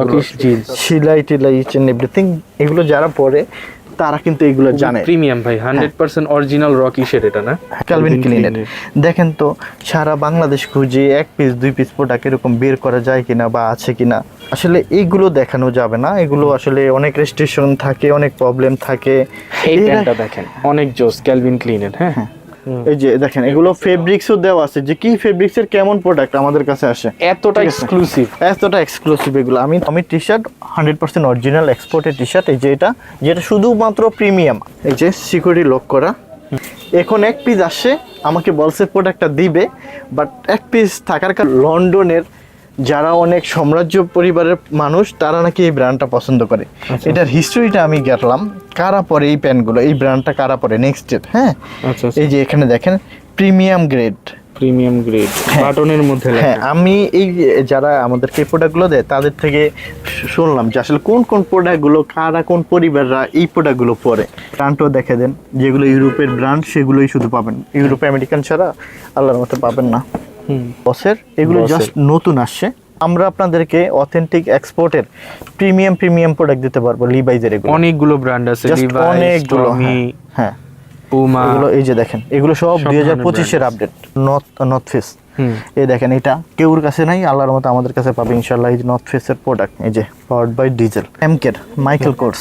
টকিশ jeans সেলাই টেলাই each and everything এগুলো যারা পরে তারা কিন্তু এগুলো জানে। প্রিমিয়াম ভাই 100% অরিজিনাল রকিশের এটা না ক্যালভিন ক্লিনের। দেখেন তো সারা বাংলাদেশ খুঁজে এক পিস দুই পিস প্রোডাক্ট এরকম বের করা যায় কিনা বা আছে কিনা, আসলে এইগুলো দেখানো যাবে না। এগুলো আসলে অনেক রেস্ট্রিকশন থাকে, অনেক প্রবলেম থাকে। এই প্যান্টটা দেখেন অনেক জোস ক্যালভিন ক্লিনের। হ্যাঁ এই যে দেখেন এগুলো ফেব্রিক্সও দেওয়া আছে যে কি ফেব্রিক্সের কেমন প্রোডাক্ট আমাদের কাছে আসে, এতটা এক্সক্লুসিভ এগুলো। আমি টি shirt 100% original exported T shirt. এই যে যেটা শুধুমাত্র প্রিমিয়াম, এই যে সিকিউরিটি লক করা। এখন এক পিস আসছে, আমাকে বলছে প্রোডাক্টটা দিবে, বাট এক পিস থাকার কারণে লন্ডনের যারা অনেক সাম্রাজ্য পরিবারের মানুষ তারা নাকি এই ব্র্যান্ডটা পছন্দ করে। এটার হিস্ট্রিটা আমি গেলাম, কারা পরে এই প্যান্টগুলো, এই ব্র্যান্ডটা কারা পরে নেক্সট এর। হ্যাঁ এই যে এখানে দেখেন প্রিমিয়াম গ্রেড বাটনের মধ্যে লেখা। হ্যাঁ আমি এই যারা আমাদেরকে এই প্রোডাক্টগুলো দেয় তাদের থেকে শুনলাম যে আসলে কোন কোন প্রোডাক্টগুলো কারা কোন পরিবাররা এই প্রোডাক্টগুলো পরে। ব্র্যান্ডও দেখে দেন, যেগুলো ইউরোপের ব্র্যান্ড সেগুলোই শুধু পাবেন, ইউরোপ আমেরিকান ছাড়া আল্লাহর মতো পাবেন না। বসের এগুলো জাস্ট নতুন আসছে। আমরা আপনাদেরকে অথেন্টিক এক্সপোর্টের প্রিমিয়াম প্রোডাক্ট দিতে পারবো। লিভাইজের এগুলো অনেকগুলো ব্র্যান্ড আছে, লিভাইস, অনেকগুলো। হ্যাঁ পুমা, এগুলো এই যে দেখেন এগুলো সব 2025 এর আপডেট। নর্থ ফেস এই দেখেন, এটা কেউর কাছে নাই, আল্লাহর মতো আমাদের কাছে পাবে ইনশাআল্লাহ। এই যে নর্থ ফেসের প্রোডাক্ট, এই যে পাওয়ার্ড বাই ডিজেল এমকের মাইকেল কোর্স।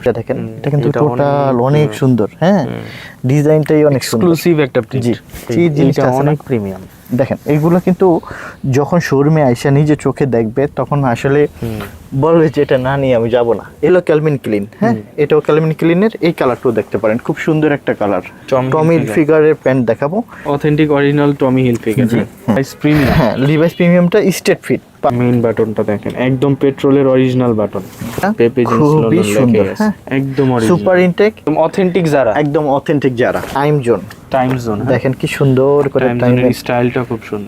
এটা দেখেন এটা কিন্তু টোটাল অনেক সুন্দর। হ্যাঁ ডিজাইনটাই অনেক এক্সক্লুসিভ একটা প্রিন্ট। জি জিনিসটা অনেক প্রিমিয়াম। দেখেন এইগুলো কিন্তু যখন শোরুমে আইসা নিজে চোখে দেখবে তখন আসলে বলবে যে এটা না নিয়ে আমি যাবো না। এলো ক্যালভিন ক্লিন। হ্যাঁ এটাও ক্যালভিন ক্লিনের। এই কালারটাও দেখতে পারেন, খুব সুন্দর একটা কালার। টমি হিলফিগারের প্যান্ট দেখাবো, অথেন্টিক অরিজিনাল টমি হিলফিগার। Levi's premium. হ্যাঁ লিভাইস প্রিমিয়ামটা স্ট্রেট ফিট। মেইন বাটনটা দেখেন একদম পেট্রোলের অরিজিনাল বাটন। পেপে জিন্স খুবই সুন্দর, একদম অরিজিনাল, সুপার ইনটেক, একদম অথেন্টিক যারা, একদম অথেন্টিক যারা। টাইম জোন দেখেন কি সুন্দর করে টাইমের স্টাইলটা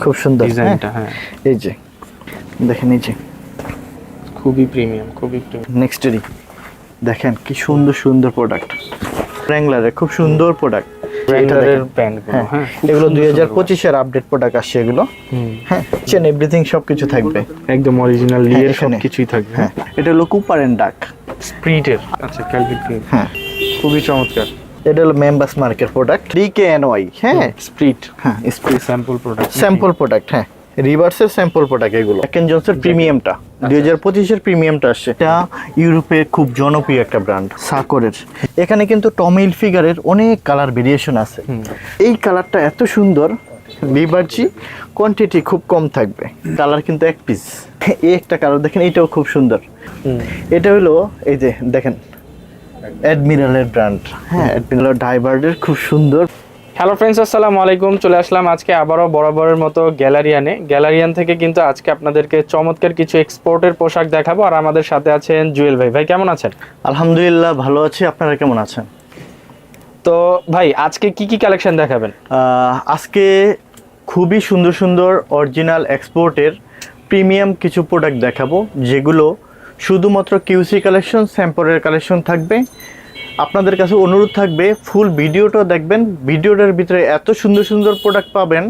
খুব সুন্দর ডিজাইনটা। হ্যাঁ এই যে দেখেন, এই যে খুবই প্রিমিয়াম। নেক্সট দেখেন কি সুন্দর প্রোডাক্ট। র্যাঙ্গলারের খুব সুন্দর প্রোডাক্ট। র্যাঙ্গলারের প্যান্টগুলো। হ্যাঁ এগুলো 2025 এর আপডেট প্রোডাক্ট আসছে এগুলো। হ্যাঁ চেন এভরিথিং সবকিছু থাকবে একদম অরিজিনাল, লিয়ের সবকিছুই থাকবে। হ্যাঁ এটা হলো কুপার এন্ড ডাক স্প্রিটের। আচ্ছা ক্যালভিন ক্লিন। হ্যাঁ খুবই চমৎকার। এটা হলো মেম্বার্স মার্কের প্রোডাক্ট DKNY। হ্যাঁ স্প্রিট। হ্যাঁ স্প্রিট স্যাম্পল প্রোডাক্ট। হ্যাঁ রিভার্সের স্যাম্পল প্রোডাক্ট এগুলো। জ্যাক জনসের প্রিমিয়ামটা 2025 এর প্রিমিয়ামটা আসছে। এটা ইউরোপে খুব জনপ্রিয় একটা ব্র্যান্ড সাকরের। এখানে কিন্তু টমি হিলফিগারের অনেক কালার ভেরিয়েশন আছে। এই কালারটা এত সুন্দর, লিভার্জি কোয়ান্টিটি খুব কম থাকবে, কালার কিন্তু এক পিস। এই একটা কালার দেখেন, এটাও খুব সুন্দর। এটা হলো এই যে দেখেন অ্যাডমিরালের ব্র্যান্ড। হ্যাঁ অ্যাডমিরাল ডাইভার্ডের খুব সুন্দর। হ্যালো ফ্রেন্ডস, আসসালামু আলাইকুম। চলে আসলাম আজকে আবারও বরাবরের মতো গ্যালারিয়ান থেকে কিন্তু আজকে আপনাদেরকে চমৎকার কিছু এক্সপোর্টের পোশাক দেখাবো। আর আমাদের সাথে আছেন জুয়েল ভাই। ভাই কেমন আছেন? আলহামদুলিল্লাহ ভালো আছি, আপনারা কেমন আছেন? তো ভাই আজকে কি কালেকশন দেখাবেন? আজকে খুবই সুন্দর অরিজিনাল এক্সপোর্টের প্রিমিয়াম কিছু প্রোডাক্ট দেখাবো, যেগুলো শুধুমাত্র কিউসি কালেকশন, স্যাম্পলের কালেকশন থাকবে। আপনাদের কাছে অনুরোধ থাকবে ফুল ভিডিওটা দেখবেন। ভিডিওটার ভিতরে এত সুন্দর প্রোডাক্ট পাবেন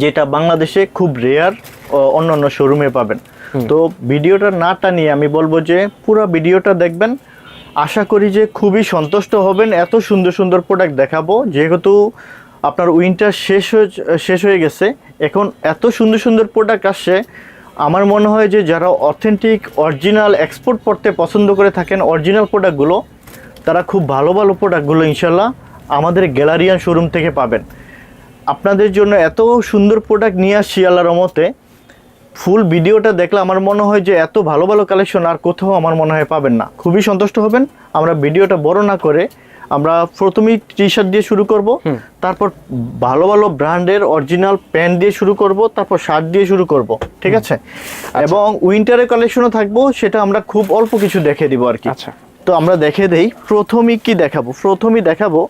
যেটা বাংলাদেশে খুব রেয়ার, অন্য শোরুমে পাবেন। তো ভিডিওটা না টানিয়ে আমি বলবো যে পুরো ভিডিওটা দেখবেন। আশা করি যে খুবই সন্তুষ্ট হবেন। এত সুন্দর প্রোডাক্ট দেখাবো, যেহেতু আপনার উইন্টার শেষ হয়ে গেছে, এখন এত সুন্দর প্রোডাক্ট আসছে। আমার মনে হয় যে যারা অথেন্টিক অরিজিনাল এক্সপোর্ট করতে পছন্দ করে থাকেন অরিজিনাল প্রোডাক্টগুলো, তারা খুব ভালো প্রোডাক্টগুলো ইনশাল্লাহ আমাদের গ্যালারিয়ান শোরুম থেকে পাবেন। আপনাদের জন্য এত সুন্দর প্রোডাক্ট নিয়ে আসছি আল্লাহর রহমতে। ফুল ভিডিওটা দেখলে আমার মনে হয় যে এত ভালো কালেকশন আর কোথাও আমার মনে হয় পাবেন না। খুবই সন্তুষ্ট হবেন। আমরা ভিডিওটা বড় না করে আমরা প্রথমেই টি শার্ট দিয়ে শুরু করব, তারপর ভালো ব্র্যান্ডের অরিজিনাল প্যান্ট দিয়ে শুরু করব, তারপর শার্ট দিয়ে শুরু করব, ঠিক আছে? এবং উইন্টারের কালেকশনও থাকবো, সেটা আমরা খুব অল্প কিছু দেখে দিব আর কি। আচ্ছা তো আমরা দেখে দেই প্রথমেই কি দেখাবো। প্রথমেই দেখাবো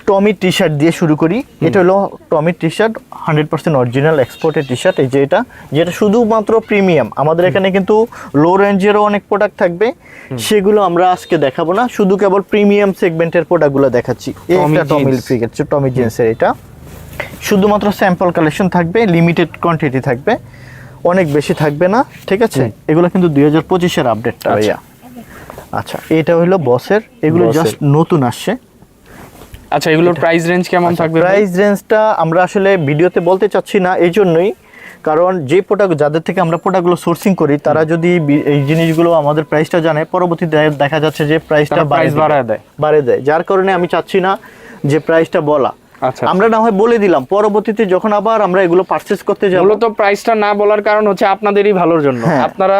টমি টি শার্ট দিয়ে শুরু করি। এটা হলো Tommy T shirt 100% original exported T shirt. এই যে যেটা শুধুমাত্র প্রিমিয়াম। আমাদের এখানে কিন্তু লো রেঞ্জেরও অনেক প্রোডাক্ট থাকবে, সেগুলো আমরা আজকে দেখাবো না, শুধু কেবল প্রিমিয়াম সেগমেন্টের প্রোডাক্টগুলো দেখাচ্ছি। এটা টমি হিলফিগার, টমি জিন্সের। এটা শুধুমাত্র স্যাম্পল কালেকশন থাকবে, লিমিটেড কোয়ান্টিটি থাকবে। অনেক বেশি থাকবে না, ঠিক আছে। এগুলো কিন্তু 2025-এর আপডেটটা ভাইয়া। আচ্ছা, এটা হলো বসের, এগুলো জাস্ট নতুন আসছে। আচ্ছা, এগুলোর প্রাইস রেঞ্জ কেমন থাকবে? প্রাইস রেঞ্জটা আমরা আসলে ভিডিওতে বলতে চাচ্ছি না, এই জন্যই কারণ যে প্রোডাক্ট যাদের থেকে আমরা প্রোডাক্টগুলো সোর্সিং করি তারা যদি এই জিনিসগুলো আমাদের প্রাইসটা জানে, পরবর্তীতে দেখা যাচ্ছে যে প্রাইসটা বাড়িয়ে দেয়, যার কারণে আমি চাচ্ছি না যে প্রাইসটা বলা। আচ্ছা, আমরা না হয় বলে দিলাম, পরবর্তীতে যখন আবার আমরা এগুলো পারচেজ করতে যাব, মূলত প্রাইসটা না বলার কারণ হচ্ছে আপনাদেরই ভালোর জন্য। আপনারা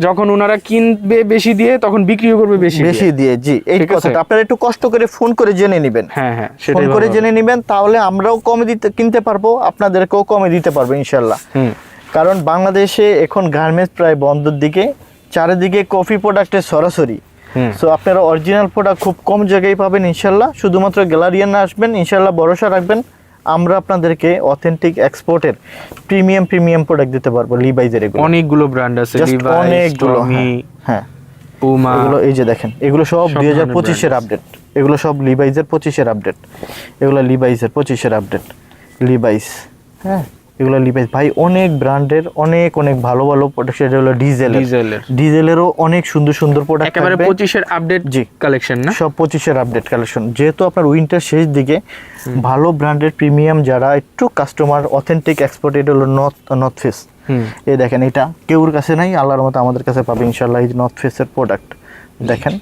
যখন ওনারা কিনবে বেশি দিয়ে তখন বিক্রিও করবে বেশি দিয়ে। জি, এই কথাটা আপনারা একটু কষ্ট করে ফোন করে জেনে নেবেন। হ্যাঁ, ফোন করে জেনে নেবেন, তাহলে আমরাও কমে কিনতে পারবো, আপনাদেরকেও কমে দিতে পারবো ইনশাল্লাহ। কারণ বাংলাদেশে এখন গার্মেন্টস প্রায় বন্ধের দিকে, চারিদিকে কফি প্রোডাক্টের সরাসরি। সো আপনারা অরিজিনাল প্রোডাক্ট খুব কম জায়গায় পাবেন ইনশাল্লাহ। শুধুমাত্র গ্যালারিয়ানে আসবেন, ইনশাল্লাহ ভরসা রাখবেন, আমরা আপনাদেরকে অথেন্টিক এক্সপোর্টের প্রিমিয়াম প্রোডাক্ট দিতে পারবো। লিভাইজের এগুলো অনেকগুলো ব্র্যান্ড আছে, অনেকগুলো। হ্যাঁ, পুমা, এগুলো এই যে দেখেন, এগুলো সব 2025-এর আপডেট। এগুলো সব লিভাইজের 25-এর আপডেট। এগুলো লিভাইজের 25-এর আপডেট। লিভাইস, হ্যাঁ, এগুলো লিভাইস ভাই, অনেক ব্র্যান্ডের অনেক ভালো প্রোডাক্ট। এটা হলো ডিজেলেরও অনেক সুন্দর প্রোডাক্ট, একেবারে 25-এর আপডেট কালেকশন না, সব 25-এর আপডেট কালেকশন। যেহেতু আপনার উইন্টার শেষ দিকে, ভালো ব্র্যান্ডের প্রিমিয়াম যারা একটু কাস্টমার অথেন্টিক এক্সপোর্ট, এটা হলো নর্থ ফেস। এই দেখেন, এটা কেউর কাছে নাই, আল্লাহর মতো আমাদের কাছে পাবে ইনশাআল্লাহ। এই নর্থ ফেসের প্রোডাক্ট দেখেন,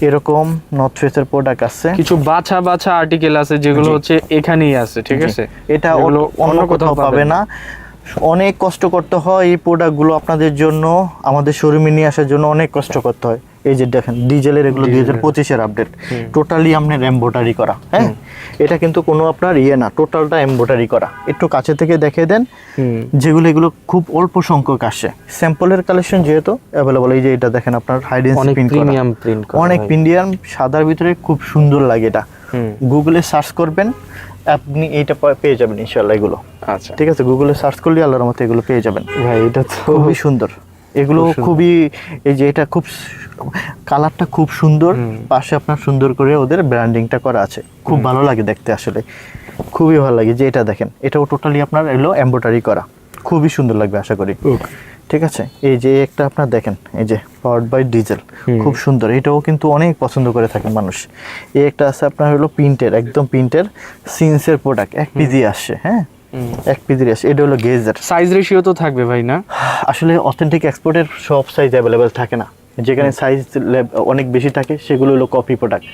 এরকম নর্থ ফেসের প্রোডাক্ট আছে। কিছু বাছা আর্টিকেল আছে যেগুলো হচ্ছে এখানেই আছে, ঠিক আছে। এটা অন্য কোথাও পাবে না। অনেক কষ্ট করতে হয় এই প্রোডাক্টগুলো আপনাদের জন্য, আমাদের শোরুমে নিয়ে আসার জন্য অনেক কষ্ট করতে হয়। এই যে দেখেন, ডিজেলের এগুলো 2025-এর আপডেট, টোটালি আপনার এমব্রয়ডারি করা। হ্যাঁ, এটা কিন্তু কোনো আপনার না, টোটালটা এমব্রয়ডারি করা। একটু কাছে থেকে দেখিয়ে দেন, এগুলো খুব অল্প সংখ্যক আসে। স্যাম্পলের কালেকশন যেহেতু অ্যাভেলেবল। এই যে এটা দেখেন, আপনার হাইডেন্সি প্রিন্ট, অনেক প্রিমিয়াম, সাদার ভিতরে খুব সুন্দর লাগে। এটা গুগলে সার্চ করবেন, আপনি এইটা পেয়ে যাবেন ইনশাআল্লাহ এগুলো। আচ্ছা, ঠিক আছে, গুগলে সার্চ করলে আল্লাহর মতো এগুলো পেয়ে যাবেন। ভাই এটা তো খুবই সুন্দর, এগুলো খুবই, এই যে এটা খুব কালারটা খুব সুন্দর, পাশে আপনার সুন্দর করে ওদের ব্র্যান্ডিংটা করা আছে, খুব ভালো লাগে দেখতে, আসলে খুবই ভালো লাগে। যে এটা দেখেন, এটাও টোটালি আপনার এগুলো এমব্রয়ডারি করা, খুবই সুন্দর লাগবে আশা করি। ঠিক আছে, এই যে একটা আপনার দেখেন, এই যে পাওয়ার্ড বাই ডিজেল, খুব সুন্দর, এটাও কিন্তু অনেক পছন্দ করে থাকেন মানুষ। এই একটা আছে আপনার হলো প্রিন্টের, একদম প্রিন্টের সিন্সের প্রোডাক্ট, 1 পিজি আসছে। হ্যাঁ, 1 পিজি আসছে। এটা হলো গেজের। সাইজ রেশিও তো থাকবে ভাই না? আসলে অথেন্টিক এক্সপোর্টের সব সাইজ অ্যাভেলেবেল থাকে না, যেখানে সাইজ অনেক বেশি থাকে সেগুলো হলো কপি প্রোডাক্ট।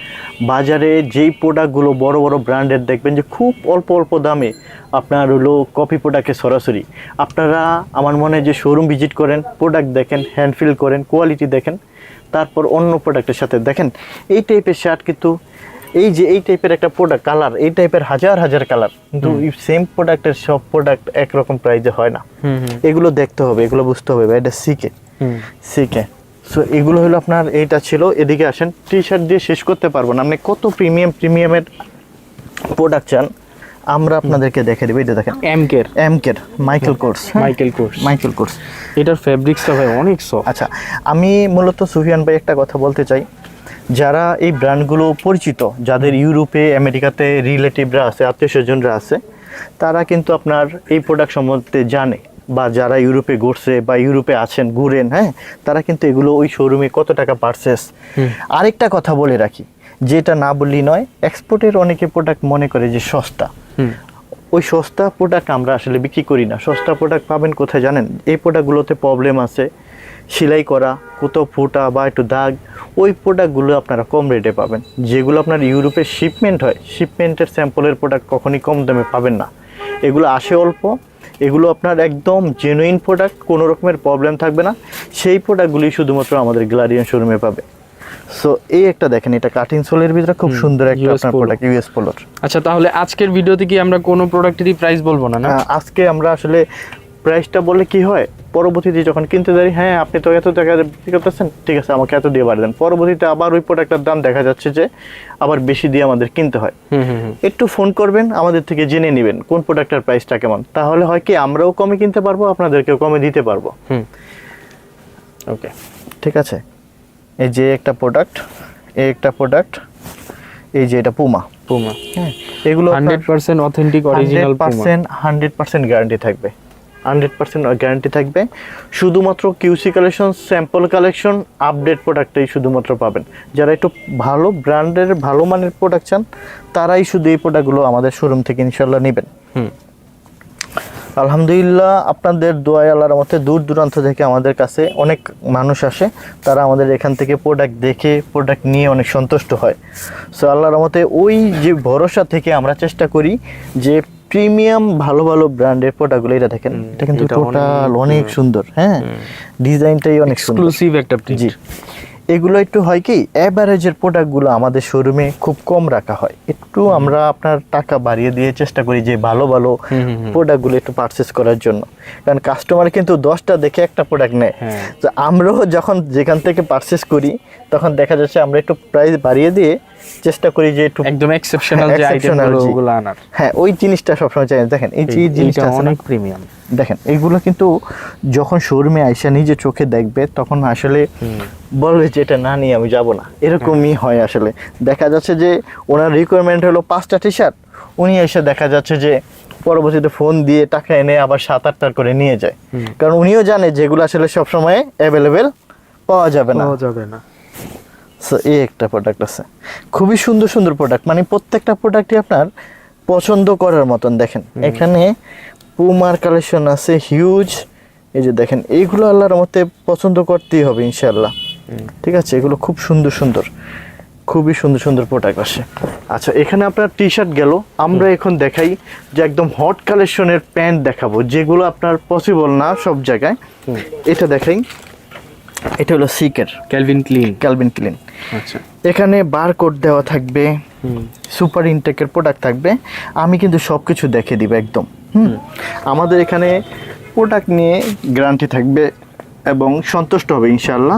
বাজারে যেই প্রোডাক্টগুলো বড় ব্র্যান্ডের দেখবেন যে খুব অল্প দামে আপনার হলো কপি প্রোডাক্টে সরাসরি আপনারা, আমার মনে হয় যে শোরুম ভিজিট করেন, প্রোডাক্ট দেখেন, হ্যান্ড ফিল করেন, কোয়ালিটি দেখেন, তারপর অন্য প্রোডাক্টের সাথে দেখেন। এই টাইপের শার্ট কিন্তু, এই যে এই টাইপের একটা প্রোডাক্ট কালার, এই টাইপের হাজার কালার, কিন্তু সেম প্রোডাক্টের সব প্রোডাক্ট একরকম প্রাইসে হয় না। এগুলো দেখতে হবে, এগুলো বুঝতে হবে, এটা শিখে। সো এগুলো হলো আপনার, এইটা ছিল। এদিকে আসেন, টি শার্ট দিয়ে শেষ করতে পারবো না, আপনি কত প্রিমিয়ামের প্রোডাক্ট চান আমরা আপনাদেরকে দেখে দেবো। এটা দেখেন, এমকের মাইকেল কোর্স, এটার ফেব্রিক্সটা ভাই অনেক সফট। আচ্ছা, আমি মূলত সুফিয়ান ভাই একটা কথা বলতে চাই, যারা এই ব্র্যান্ডগুলো পরিচিত, যাদের ইউরোপে আমেরিকাতে রিলেটিভরা আছে, আত্মীয় স্বজনরা আছে, তারা কিন্তু আপনার এই প্রোডাক্ট সম্বন্ধে জানে, বা যারা ইউরোপে ঘুরছে বা ইউরোপে আছেন, ঘুরেন, হ্যাঁ, তারা কিন্তু এগুলো ওই শোরুমে কত টাকা পারচেস। আরেকটা কথা বলে রাখি, যেটা না বললেই নয়, এক্সপোর্টের অনেকে প্রোডাক্ট মনে করে যে সস্তা, ওই সস্তা প্রোডাক্ট আমরা আসলে বিক্রি করি না। সস্তা প্রোডাক্ট পাবেন কোথায় জানেন? এই প্রোডাক্টগুলোতে প্রবলেম আছে, সেলাই করা, কোথাও ফোটা বা একটু দাগ, ওই প্রোডাক্টগুলো আপনারা কম রেটে পাবেন। যেগুলো আপনার ইউরোপে শিপমেন্ট হয়, শিপমেন্টের স্যাম্পলের প্রোডাক্ট কখনই কম দামে পাবেন না। এগুলো আসে অল্প, এগুলো আপনার একদম জেনুইন প্রোডাক্ট, কোনো রকমের প্রবলেম থাকবে না। সেই প্রোডাক্টগুলি শুধুমাত্র আমাদের গ্যালারিয়ান শোরুমে পাবে। সো এই একটা দেখেন, এটা কাটিং সোলের ভিতরে খুব সুন্দর একটা আপনার প্রোডাক্ট, ইউএস পোলোর। আচ্ছা, তাহলে আজকের ভিডিওতে কি আমরা কোনো প্রোডাক্টেরই প্রাইস বলবো না? আজকে আমরা আসলে প্রাইসটা বলে কি হয়, পরবর্তীতে যখন কিনতে যাই, হ্যাঁ আপনি তো এত টাকা বিক্রি করতেছেন, ঠিক আছে আমাকে এত দিয়ে বাড়ি দেন, পরবর্তীতে আবার ওই প্রোডাক্টের দাম দেখা যাচ্ছে যে আবার বেশি দিয়ে আমাদের কিনতে হয়। একটু ফোন করবেন, আমাদের থেকে জেনে নেবেন কোন প্রোডাক্টের প্রাইসটা কেমন, তাহলে হয় কি আমরাও কমে কিনতে পারবো, আপনাদেরকেও কমে দিতে পারবো। ওকে, ঠিক আছে। এই যে একটা প্রোডাক্ট, এই যে এটা পুমা, হ্যাঁ, এগুলো 100% অথেন্টিক অরিজিনাল পুমা, 100% গ্যারান্টি থাকবে। 100% গ্যারান্টি থাকবে। শুধুমাত্র QC collection, sample collection, update প্রোডাক্টটাই শুধুমাত্র পাবেন। যারা একটু ভালো ব্র্যান্ডের ভালো মানের প্রোডাক্ট চান তারাই শুধু এই প্রোডাক্টগুলো আমাদের শোরুম থেকে ইনশাল্লাহ নেবেন। আলহামদুলিল্লাহ, আপনাদের দোয়ায় আল্লাহর রহমতে দূর দূরান্ত থেকে আমাদের কাছে অনেক মানুষ আসে, তারা আমাদের এখান থেকে প্রোডাক্ট দেখে প্রোডাক্ট নিয়ে অনেক সন্তুষ্ট হয়। সো আল্লাহর রহমতে ওই যে ভরসা থেকে আমরা চেষ্টা করি যে প্রিমিয়াম ভালো ভালো ব্র্যান্ডের প্রোডাক্টগুলো, এটা দেখেন, এটা কিন্তু টোটাল অনেক সুন্দর। হ্যাঁ, ডিজাইনটাই অনেক সুন্দর, এক্সক্লুসিভ একটা প্রিন্ট। জি, এগুলো একটু হয় কি অ্যাভারেজের প্রোডাক্টগুলো আমাদের শোরুমে খুব কম রাখা হয়, একটু আমরা আপনার টাকা বাড়িয়ে দিয়ে চেষ্টা করি যে ভালো ভালো প্রোডাক্টগুলো একটু পারচেস করার জন্য। কারণ কাস্টমার কিন্তু 10টা দেখে একটা প্রোডাক্ট নেয়, তো আমরাও যখন যেখান থেকে পারচেস করি তখন দেখা যাচ্ছে আমরা একটু প্রাইস বাড়িয়ে দিয়ে চেষ্টা করি যে একটু একদম এক্সেপশনাল যে আইটেমগুলো আনার। হ্যাঁ, ওই জিনিসটা সবসময় চাই। দেখেন এই যে জিনিসটা অনেক প্রিমিয়াম, দেখেন এগুলো কিন্তু যখন শোরুমে আইসা নিজে চোখে দেখবে তখন আসলে বলবে যে এটা না নিয়ে আমি যাব না, এরকমই হয়। আসলে দেখা যাচ্ছে যে ওনার রিকোয়ারমেন্ট হলো 5টা টি শার্ট, উনি এসে দেখা যাচ্ছে যে পরবর্তীতে ফোন দিয়ে টাকা এনে আবার 7-8টার করে নিয়ে যায়, কারণ উনিও জানে যেগুলো আসলে সবসময় অ্যাভেলেবেল পাওয়া যাবে না। সো এই একটা প্রোডাক্ট আছে, খুবই সুন্দর সুন্দর প্রোডাক্ট, মানে প্রত্যেকটা প্রোডাক্টই আপনার পছন্দ করার মতন। দেখেন এখানে পুমার কালেকশন আছে হিউজ, এই যে দেখেন এইগুলো আল্লাহর মতে পছন্দ করতেই হবে ইনশাআল্লাহ। ঠিক আছে, এগুলো খুব সুন্দর সুন্দর, খুবই সুন্দর সুন্দর প্রোডাক্ট আসে। আচ্ছা, এখানে আপনার টি শার্ট গেল, আমরা এখন দেখাই যে একদম হট কালেকশনের প্যান্ট দেখাবো যেগুলো আপনার পসিবল না সব জায়গায়। এটা দেখাই, এটা হলো সিকের ক্যালভিন ক্লিন। আচ্ছা, এখানে বারকোড দেওয়া থাকবে, সুপার ইনটেকের প্রোডাক্ট থাকবে। আমি কিন্তু সব কিছু দেখে দিব একদম। আমাদের এখানে প্রোডাক্ট নিয়ে গ্যারান্টি থাকবে এবং সন্তুষ্ট হবে ইনশাআল্লাহ।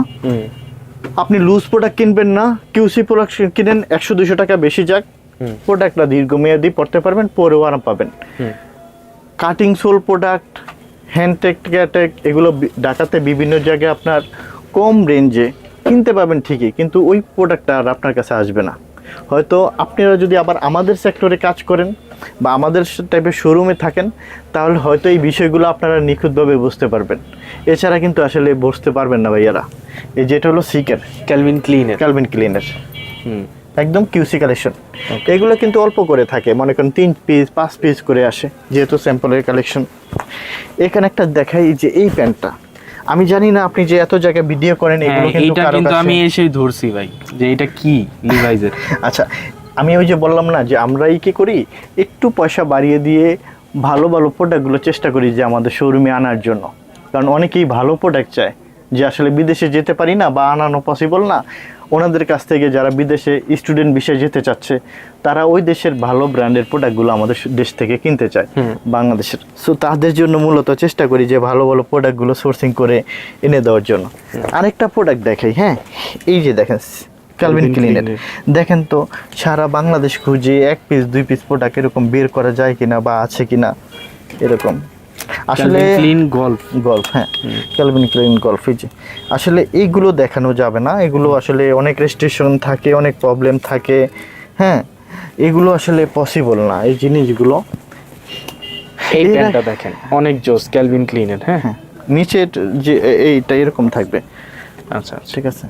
আপনি লুজ প্রোডাক্ট কিনবেন না, কিউসি প্রোডাক্ট কিনেন 100-200 টাকা বেশি যাক, প্রোডাক্টটা দীর্ঘমেয়াদী পড়তে পারবেন, পরেও আরাম পাবেন। কাটিং সোল প্রোডাক্ট, হ্যান্ডটেক, এগুলো ঢাকাতে বিভিন্ন জায়গায় আপনার কম রেঞ্জে কিনতে পাবেন ঠিকই, কিন্তু ওই প্রোডাক্টটা আর আপনার কাছে আসবে না। হয়তো আপনারা যদি আবার আমাদের সেক্টরে কাজ করেন বা আমাদের টাইপের শোরুমে থাকেন তাহলে হয়তো এই বিষয়গুলো আপনারা নিখুঁতভাবে বুঝতে পারবেন, এছাড়া কিন্তু আসলে বুঝতে পারবেন না ভাইয়ারা। এই যেটা হলো সিকের ক্যালভিন ক্লিনের একদম কিউসি কালেকশন। এগুলো কিন্তু অল্প করে থাকে, মনে করেন 3 পিস 5 পিস করে আসে যেহেতু স্যাম্পলের কালেকশন। এখানে একটা দেখাই যে এই প্যান্টটা, আমি জানি না আপনি যে এত জায়গায় ভিডিও করেন এগুলো কিন্তু আমি এসেই ধরছি ভাই যে এটা কি লিভাইজের। আচ্ছা, আমি ওই যে বললাম না যে আমরাই কি করি, একটু পয়সা বাড়িয়ে দিয়ে ভালো ভালো প্রোডাক্টগুলো চেষ্টা করি যে আমাদের শোরুমে আনার জন্য, কারণ অনেকেই ভালো প্রোডাক্ট চায় যে আসলে বিদেশে যেতে পারি না বা আনানো পসিবল না, ওনাদের কাছ থেকে যারা বিদেশে স্টুডেন্ট বিষয়ে যেতে চাচ্ছে তারা ওই দেশের ভালো ব্র্যান্ডের প্রোডাক্টগুলো আমাদের দেশ থেকে কিনতে চায় বাংলাদেশের। সো তাদের জন্য মূলত চেষ্টা করি যে ভালো ভালো প্রোডাক্টগুলো সোর্সিং করে এনে দেওয়ার জন্য। আরেকটা প্রোডাক্ট দেখাই, হ্যাঁ এই যে দেখেন ক্যালভিন ক্লিনের, দেখেন তো সারা বাংলাদেশ খুঁজে 1 পিস 2 পিস প্রোডাক্ট এরকম বের করা যায় কিনা বা আছে কিনা এরকম। আসলে গল্ফ, হ্যাঁ ক্যালভিন ক্লিন গল্ফ, এই যে আসলে এইগুলো দেখানো যাবে না, এগুলো আসলে অনেক রেস্ট্রিকশন থাকে, অনেক প্রবলেম থাকে। হ্যাঁ, এগুলো আসলে পসিবল না এই জিনিসগুলো। এই প্যান্টটা দেখেন অনেক জোস ক্যালভিন ক্লিনের। হ্যাঁ, নিচে যে এইটা এরকম থাকবে। আচ্ছা, ঠিক আছে,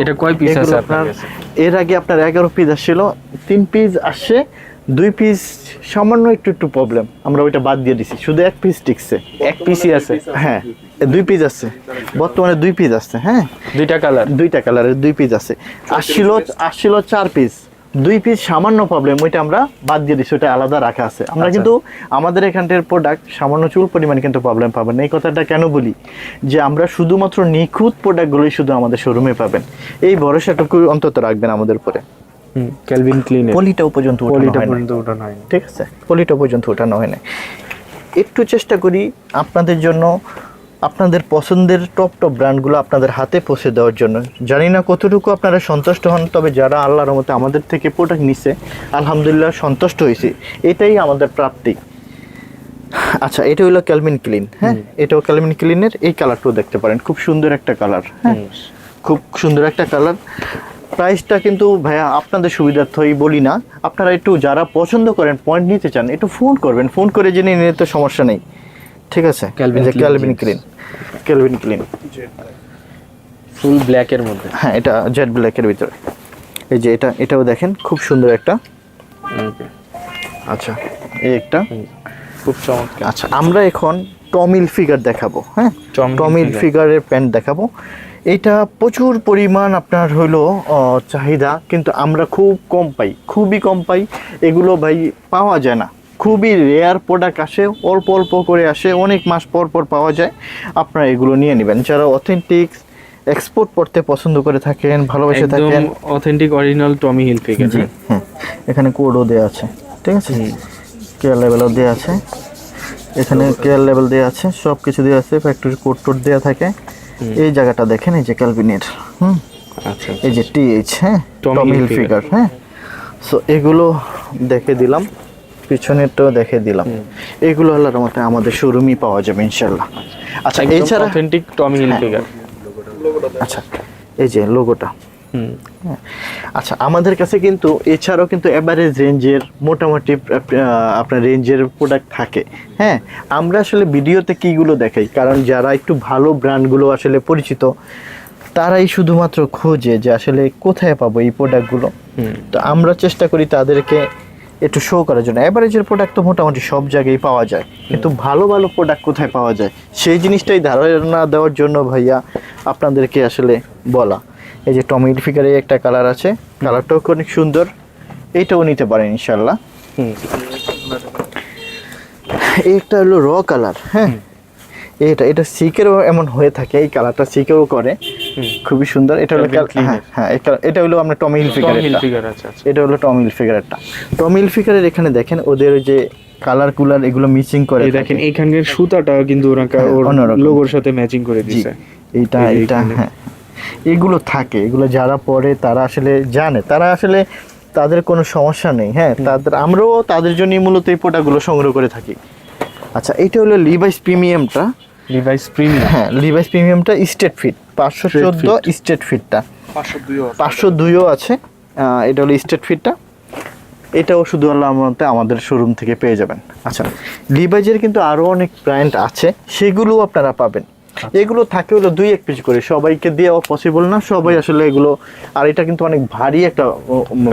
এটা কয় পিস আছে আপনার কাছে? এর আগে আপনার 11 পিস আসছিল, 3 পিস আসছে, 2 পিস সামান্য একটু প্রবলেম, আমরা ওইটা বাদ দিয়ে দিছি, শুধু 1 পিস টিকছে। 1 পিসই আছে? হ্যাঁ, 2 পিস আছে বর্তমানে, 2 পিস আছে। হ্যাঁ, 2টা কালারের 2 পিস আছে। আসছিল 4 পিস, 2 পিস সামান্য প্রবলেম, ওইটা আমরা বাদ দিয়ে দিছি, ওইটা আলাদা রাখা আছে। আমরা কিন্তু আমাদের এখানটার প্রোডাক্ট সামান্য চুল পরিমাণ কিন্তু প্রবলেম পাবেন না। এই কথাটা কেন বলি যে আমরা শুধুমাত্র নিখুঁত প্রোডাক্টগুলোই শুধু আমাদের শোরুমে পাবেন, এই ভরসাটুকু অন্তত রাখবেন আমাদের উপরে। ক্যালভিন ক্লিনের পলিটাও পর্যন্ত উঠানো হয় না, ঠিক আছে, পলিটাও পর্যন্ত উঠানো হয় না। একটু চেষ্টা করি আপনাদের জন্য আপনাদের পছন্দের টপ ব্র্যান্ডগুলো আপনাদের হাতে পৌঁছে দেওয়ার জন্য। জানি না কতটুকু আপনারা সন্তুষ্ট হন, তবে যারা আল্লাহর রহমতে আমাদের থেকে প্রোডাক্ট নিছে আলহামদুলিল্লাহ সন্তুষ্ট হয়েছি, এটাই আমাদের প্রাপ্তি। আচ্ছা, এটা হলো ক্যালভিন ক্লিন। হ্যাঁ, এটাও ক্যালভিন ক্লিনের, এই কালারটাও দেখতে পারেন, খুব সুন্দর একটা কালার। হ্যাঁ, খুব সুন্দর একটা কালার। প্রাইসটা কিন্তু ভাইয়া আপনাদের সুবিধার্থই বলি না, আপনারা একটু যারা পছন্দ করেন পয়েন্ট নিতে চান একটু ফোন করবেন, ফোন করে জেনে নিতে সমস্যা নেই। ঠিক আছে, Calvin এই যে Klein Calvin jeans। Klein, Calvin Klein, full black এর মধ্যে। হ্যাঁ এটা জেড ব্ল্যাকের ভিতরে। এই যে এটাও দেখেন খুব সুন্দর একটা। ওকে, আচ্ছা এই একটা। খুব চমৎকার। আচ্ছা আমরা এখন টমিল ফিগার দেখাবো, হ্যাঁ টমিল টমিল figure। ফিগারের প্যান্ট দেখাবো। এটা প্রচুর পরিমাণ আপনার হলো চাহিদা, কিন্তু আমরা খুব কম পাই, খুবই কম পাই। এগুলো ভাই পাওয়া যায় না, খুবই রেয়ার প্রোডাক্ট আসে, অল্প অল্প করে আসে, অনেক মাস পর পর পাওয়া যায়। আপনারা এগুলো নিয়ে নেবেন যারা অথেন্টিক এক্সপোর্ট করতে পছন্দ করে থাকেন, ভালোবেসে একদম থাকেন। অথেন্টিক অরিজিনাল টমি হিল ফিগার। জি হ্যাঁ, এখানে কোডও দেওয়া আছে, ঠিক আছে, কেয়ার লেভেলও দেওয়া আছে, এখানে কেয়ার লেভেল দেওয়া আছে, সব কিছু দেওয়া আছে, ফ্যাক্টরি কোড টোড দেওয়া থাকে। এই জায়গাটা দেখেন, এই যে ক্যালভিনের, আচ্ছা, এই যে টিএইচ, হ্যাঁ Tommy টমি হিল Hilfiger। ফিগার, হ্যাঁ। সো এগুলো দেখে দিলাম, পিছনেরটাও দেখে দিলাম। এগুলো আল্লাহর রহমতে আমাদের শোরুমই পাওয়া যাবে ইনশাল্লাহ। আচ্ছা এছাড়া অথেন্টিক টমি হিল হ্যাঁ। ফিগার। আচ্ছা এই যে লোগোটা, আচ্ছা আমাদের কাছে কিন্তু এছাড়াও কিন্তু এভারেজ রেঞ্জের মোটামুটি আপনার রেঞ্জের প্রোডাক্ট থাকে। হ্যাঁ আমরা আসলে ভিডিওতে কীগুলো দেখাই, কারণ যারা একটু ভালো ব্র্যান্ডগুলো আসলে পরিচিত তারাই শুধুমাত্র খোঁজে যে আসলে কোথায় পাবো এই প্রোডাক্টগুলো। তো আমরা চেষ্টা করি তাদেরকে একটু শো করার জন্য। এভারেজের প্রোডাক্ট তো মোটামুটি সব জায়গায় পাওয়া যায়, কিন্তু ভালো ভালো প্রোডাক্ট কোথায় পাওয়া যায় সেই জিনিসটাই ধারণা দেওয়ার জন্য ভাইয়া আপনাদেরকে আসলে বলা। এই যে টমি ফিগারে একটা কালার আছে, কালারটাও অনেক সুন্দর, এইটাও নিতে পারেন ইনশাল্লাহ। এই একটা হলো র কালার, হ্যাঁ এটা সিকেরও এমন হয়ে থাকে, এই কালারটা সিকেও করে, খুবই সুন্দর। এটা হলো Calvin Klein এর। হ্যাঁ এটা হলো আমরা টমি হিল টমি হিল ফিগার, ফিগার। আচ্ছা আচ্ছা। এটা হলো টমি হিল ফিগারটা। টমি হিল ফিগারের এখানে দেখেন ওদের ওই যে কালার কুলার এগুলো মিক্সিং করে এই দেখেন এইখানকার সুতাটাও কিন্তু ওরা ওর অন্যরকম। লোগোর সাথে ম্যাচিং করে দিয়েছে। এইটা এই যে এটা এখানে। হ্যাঁ এগুলো থাকে, এগুলো যারা পড়ে তারা আসলে জানে, তারা আসলে তাদের কোনো সমস্যা নেই। হ্যাঁ আমরাও তাদের জন্যই মূলত এই প্রোডাক্টগুলো সংগ্রহ করে থাকি। আচ্ছা এটা হলো লিভাইস প্রিমিয়ামটা, লিভাইস প্রিমিয়াম। হ্যাঁ লিভাইস প্রিমিয়ামটা স্টেট ফিট 514 স্টেট ফিটটা, 502ও আছে। এটা হলো স্টেট ফিটটা, এটাও শুধু আল্লাহর রহমতে আমাদের শোরুম থেকে পেয়ে যাবেন। আচ্ছা লিভাইজের কিন্তু আরও অনেক ব্র্যান্ড আছে, সেগুলোও আপনারা পাবেন। এগুলো থাকে হলো 2-1 পিস করে, সবাইকে দেওয়া পসিবল না, সবাই আসলে এগুলো। আর এটা কিন্তু অনেক ভারী একটা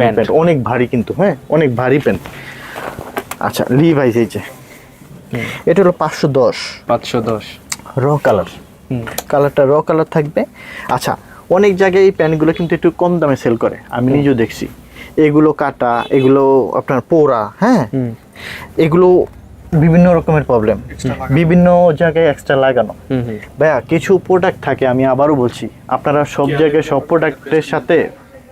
প্যান্ট, অনেক ভারী কিন্তু, হ্যাঁ অনেক ভারী প্যান্ট। আচ্ছা লিভাইজ এই যে এটা হলো 510 র কালার, কালারটা র কালার থাকবে। আচ্ছা অনেক জায়গায় এই প্যান্টগুলো কিন্তু একটু কম দামে সেল করে, আমি নিজেও দেখছি। এগুলো কাটা, এগুলো আপনার পোড়া, হ্যাঁ এগুলো বিভিন্ন রকমের প্রবলেম, বিভিন্ন জায়গায় এক্সট্রা লাগানো। ভাইয়া কিছু প্রোডাক্ট থাকে, আমি আবারও বলছি, আপনারা সব জায়গায় সব প্রোডাক্টের সাথে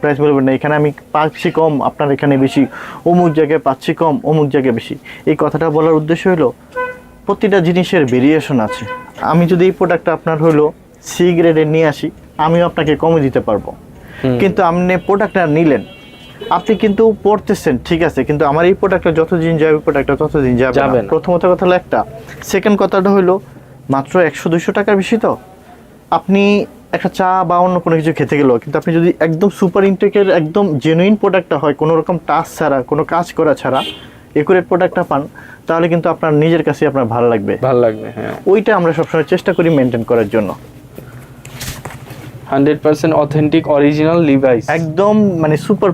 প্রাইস বলবেন না, এখানে আমি পাচ্ছি কম আপনার এখানে বেশি, অমুক জায়গায় পাচ্ছি কম অমুক জায়গায় বেশি। এই কথাটা বলার উদ্দেশ্য হলো প্রতিটা জিনিসের ভেরিয়েশন আছে। আমি যদি এই প্রোডাক্টটা আপনার হলো সি গ্রেডে নিয়ে আসি, আমিও আপনাকে কমে দিতে পারবো, কিন্তু আপনি প্রোডাক্টটা নিলেন, আপনি কিন্তু পড়তেছেন ঠিক আছে, কিন্তু আমার এই প্রোডাক্টটা যতদিন যাবে প্রোডাক্টটা ততদিন যাবে না। প্রথমত কথা হলো একটা, সেকেন্ড কথাটা হলো মাত্র 100-200 টাকার বেশি তো আপনি একটা চা বা অন্য কোনো কিছু খেতে গেলেও, কিন্তু আপনি যদি একদম সুপার ইনটেকের একদম জেনুইন প্রোডাক্টটা হয়, কোনো রকম টাচ ছাড়া, কোনো কাজ করা ছাড়া একুরেট প্রোডাক্টটা পান, তাহলে কিন্তু আপনার নিজের কাছে আপনার ভালো লাগবে। হ্যাঁ ওইটা আমরা সবসময় চেষ্টা করি মেনটেন করার জন্য। 100% অথেন্টিক অরিজিনাল লিভাইস, একদম মানে সুপার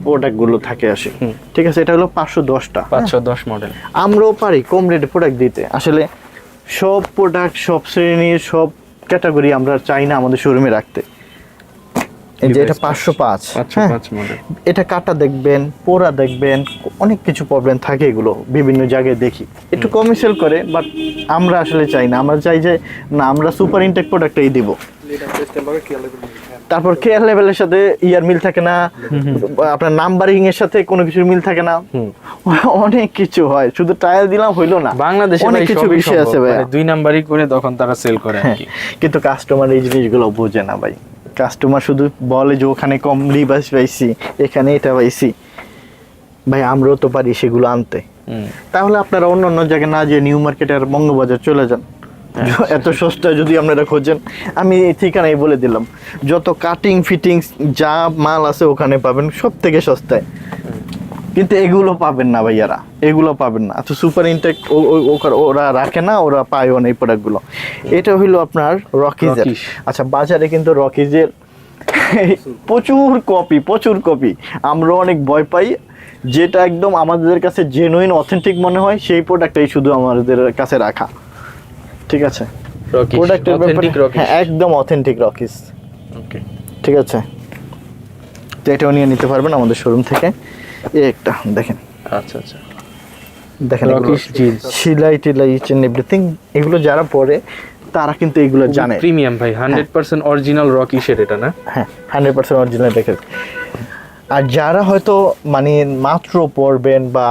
প্রোডাক্টগুলো থাকে আসে, ঠিক আছে। এটা হলো 510টা, 510 মডেল। আমরাও পারি কম রেটে প্রোডাক্ট দিতে, আসলে সব প্রোডাক্ট সব শ্রেণীর সব ক্যাটাগরি আমরা চাই না আমাদের শোরুমে রাখতে। এই যে এটা 505 মডেল, এটা কাটা দেখবেন, পোড়া দেখবেন, অনেক কিছু প্রবলেম থাকে, এগুলো বিভিন্ন জায়গায় দেখি একটু কমে সেল করে, বাট আমরা আসলে চাই না, আমরা চাই যে না আমরা সুপার ইনটেক প্রোডাক্টটাই দিব। তারপর কেয়ার লেভেলের সাথে ইয়ার মিল থাকে না, আপনার নাম্বারিং এর সাথে কোনো কিছুর মিল থাকে না, অনেক কিছু হয়, শুধু টায়ার দিলাম হইলো না, বাংলাদেশে অনেক কিছু বিষয় আছে ভাই, 2 নাম্বারই করে তখন তারা সেল করে আর কি। কিন্তু কাস্টমার এই জিনিসগুলো বোঝে না ভাই। কাস্টমার শুধু বলে যে ওখানে কম লিভাইস পাইছি, এখানে এটা পাইছি, ভাই আমরাও তো পারি সেগুলো আনতে। তাহলে আপনারা অন্য অন্য জায়গায় না যে নিউ মার্কেট আর বঙ্গবাজার চলে যান, এত সস্তায় যদি আপনারা খোঁজেন, আমি ঠিকানাই বলে দিলাম, যত কাটিং ফিটিংস যা মাল আছে ওখানে পাবেন সব থেকে সস্তায়। কিন্তু এগুলো পাবেন না ভাইয়ারা, এগুলো পাবেন না। আচ্ছা সুপার ইনটেক ওরা রাখে না, ওরা পায়ও না এই প্রোডাক্টগুলো। এটা হইলো আপনার রকিজের। রকিস। আচ্ছা বাজারে কিন্তু রকিজের প্রচুর কপি আমরা অনেক ভয় পাই। যেটা একদম আমাদের কাছে জেনুইন অথেন্টিক মনে হয় সেই প্রোডাক্টটাই শুধু আমাদের কাছে রাখা, ঠিক আছে? রকিস, প্রোডাক্টের ব্যাপারে authentic রকিস। হ্যাঁ একদম অথেন্টিক রকিস, ওকে। ঠিক আছে? তো এটাও নিয়ে নিতে পারবেন আমাদের শোরুম থেকে। এই একটা দেখেন, আচ্ছা আচ্ছা, দেখেন রকিস জিন্স। সেলাই টিলাই ইচ এন্ড এভরিথিং, এগুলো যারা পরে তারা কিন্তু এগুলো জানে। প্রিমিয়াম ভাই, 100% অরিজিনাল রকিসের এটা না? হ্যাঁ 100% অরিজিনাল দেখে। আর যারা হয়তো মানে মাত্র পরবেন বা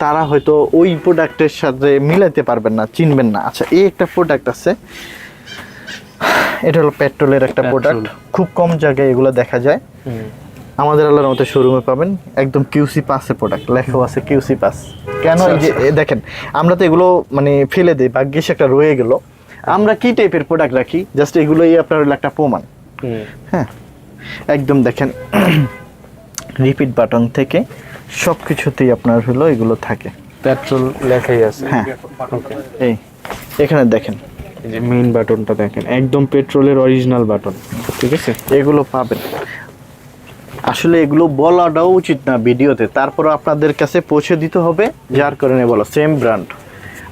তারা হয়তো ওই প্রোডাক্টের সাথে মিলাতে পারবেন না, চিনবেন না। আচ্ছা এই একটা প্রোডাক্ট আছে, এটা হলো পেট্রোলের একটা প্রোডাক্ট, খুব কম জায়গায় এগুলো দেখা যায়। আমাদের আল্লাহর মতো শোরুমে পাবেন, একদম কিউসি পাসের প্রোডাক্ট, লেখাও আছে কিউসি পাস। কেন এই যে দেখেন, আমরা তো এগুলো মানে ফেলে দিই, ভাগ্যিস একটা রয়ে গেল। আমরা কি টাইপের প্রোডাক্ট রাখি, জাস্ট এগুলোই আপনার হলো একটা প্রমাণ। হ্যাঁ একদম দেখেন রিপিট বাটন থেকে সব কিছুতেই আপনার হলো এগুলো থাকে, পেট্রোল লেখাই আছে। হ্যাঁ ওকে। এই এখানে দেখেন এই যে মেইন বাটনটা দেখেন, একদম পেট্রোলের অরিজিনাল বাটন, ঠিক আছে? এগুলো পাবেন। আসলে এগুলো বলাটাও উচিত না ভিডিওতে, তারপর আপনাদের কাছে পৌঁছে দিতে হবে, যার কারণে বলো সেম ব্র্যান্ড।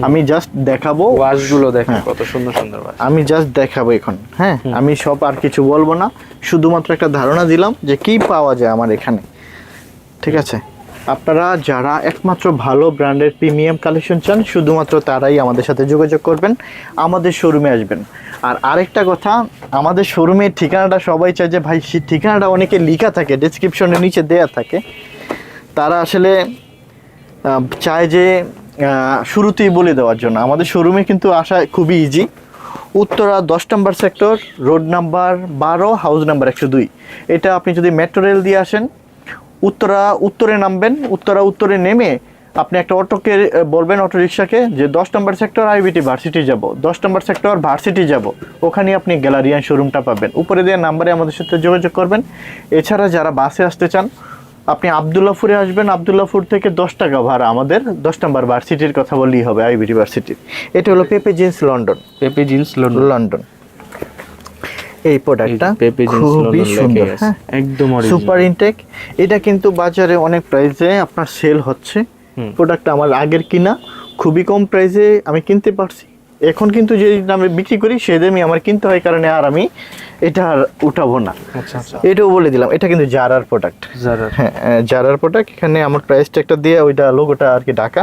আমি জাস্ট দেখাবো, ওয়াশগুলো দেখেন হ্যাঁ। কত সুন্দর সুন্দর ওয়াশ। আমি জাস্ট দেখাবো এখন। হ্যাঁ আমি সব আর কিছু বলবো না, শুধুমাত্র একটা ধারণা দিলাম যে কি পাওয়া যায় আমার এখানে, ঠিক আছে? আপনারা যারা একমাত্র ভালো ব্র্যান্ডের প্রিমিয়াম কালেকশন চান, শুধুমাত্র তারাই আমাদের সাথে যোগাযোগ করবেন, আমাদের শোরুমে আসবেন। আর আরেকটা কথা, আমাদের শোরুমের ঠিকানাটা সবাই চায় যে ভাই সেই ঠিকানাটা অনেকে লেখা থাকে, ডেসক্রিপশনের নিচে দেয়া থাকে। তারা আসলে চায় যে শুরুতেই বলে দেওয়ার জন্য। আমাদের শোরুমে কিন্তু আসা খুবই ইজি। উত্তরা 10 নম্বর sector, road number 12, house number 102। এটা আপনি যদি মেট্রো রেল দিয়ে আসেন, উত্তরে নামবেন, উত্তরে নেমে আপনি একটা অটোকে বলবেন, অটো রিক্সাকে যে 10 নম্বর সেক্টর আইবিটি ভার্সিটি যাব, 10 নম্বর সেক্টর ভার্সিটি যাব, ওখানে আপনি গ্যালারিয়ান শোরুমটা পাবেন। উপরে দেওয়া নাম্বারে আমাদের সাথে যোগাযোগ করবেন। এছাড়া যারা বাসে আসতে চান, আপনি আবদুল্লাহপুরে আসবেন, আবদুল্লাহপুর থেকে 10 টাকা ভাড়া, আমাদের 10 নম্বর ভার্সিটির কথা বললেই হবে, আইবিটি ভার্সিটির। এটা হলো পেপে জিন্স লন্ডন, পেপে জিন্স লন্ডন। এই প্রোডাক্টটা পেপে জিন্স খুবই সুন্দর, হ্যাঁ একদম অরিজিনাল সুপার ইনটেক। এটা কিন্তু বাজারে অনেক প্রাইসে আপনার সেল হচ্ছে। প্রোডাক্টটা আমার আগের কিনা, খুবই কম প্রাইসে আমি কিনতে পারছি। এখন কিন্তু যে দামে বিক্রি করি সেই দামে আমার কিনতে হয়, কারণে আর আমি এটা আর উঠাবো না। আচ্ছা আচ্ছা, এটাও বলে দিলাম, এটা কিন্তু জারার প্রোডাক্ট। যারা হ্যাঁ জারার প্রোডাক্ট। এখানে আমার প্রাইসটা একটা দিয়ে ওইটা লোগোটা আর কি ঢাকা,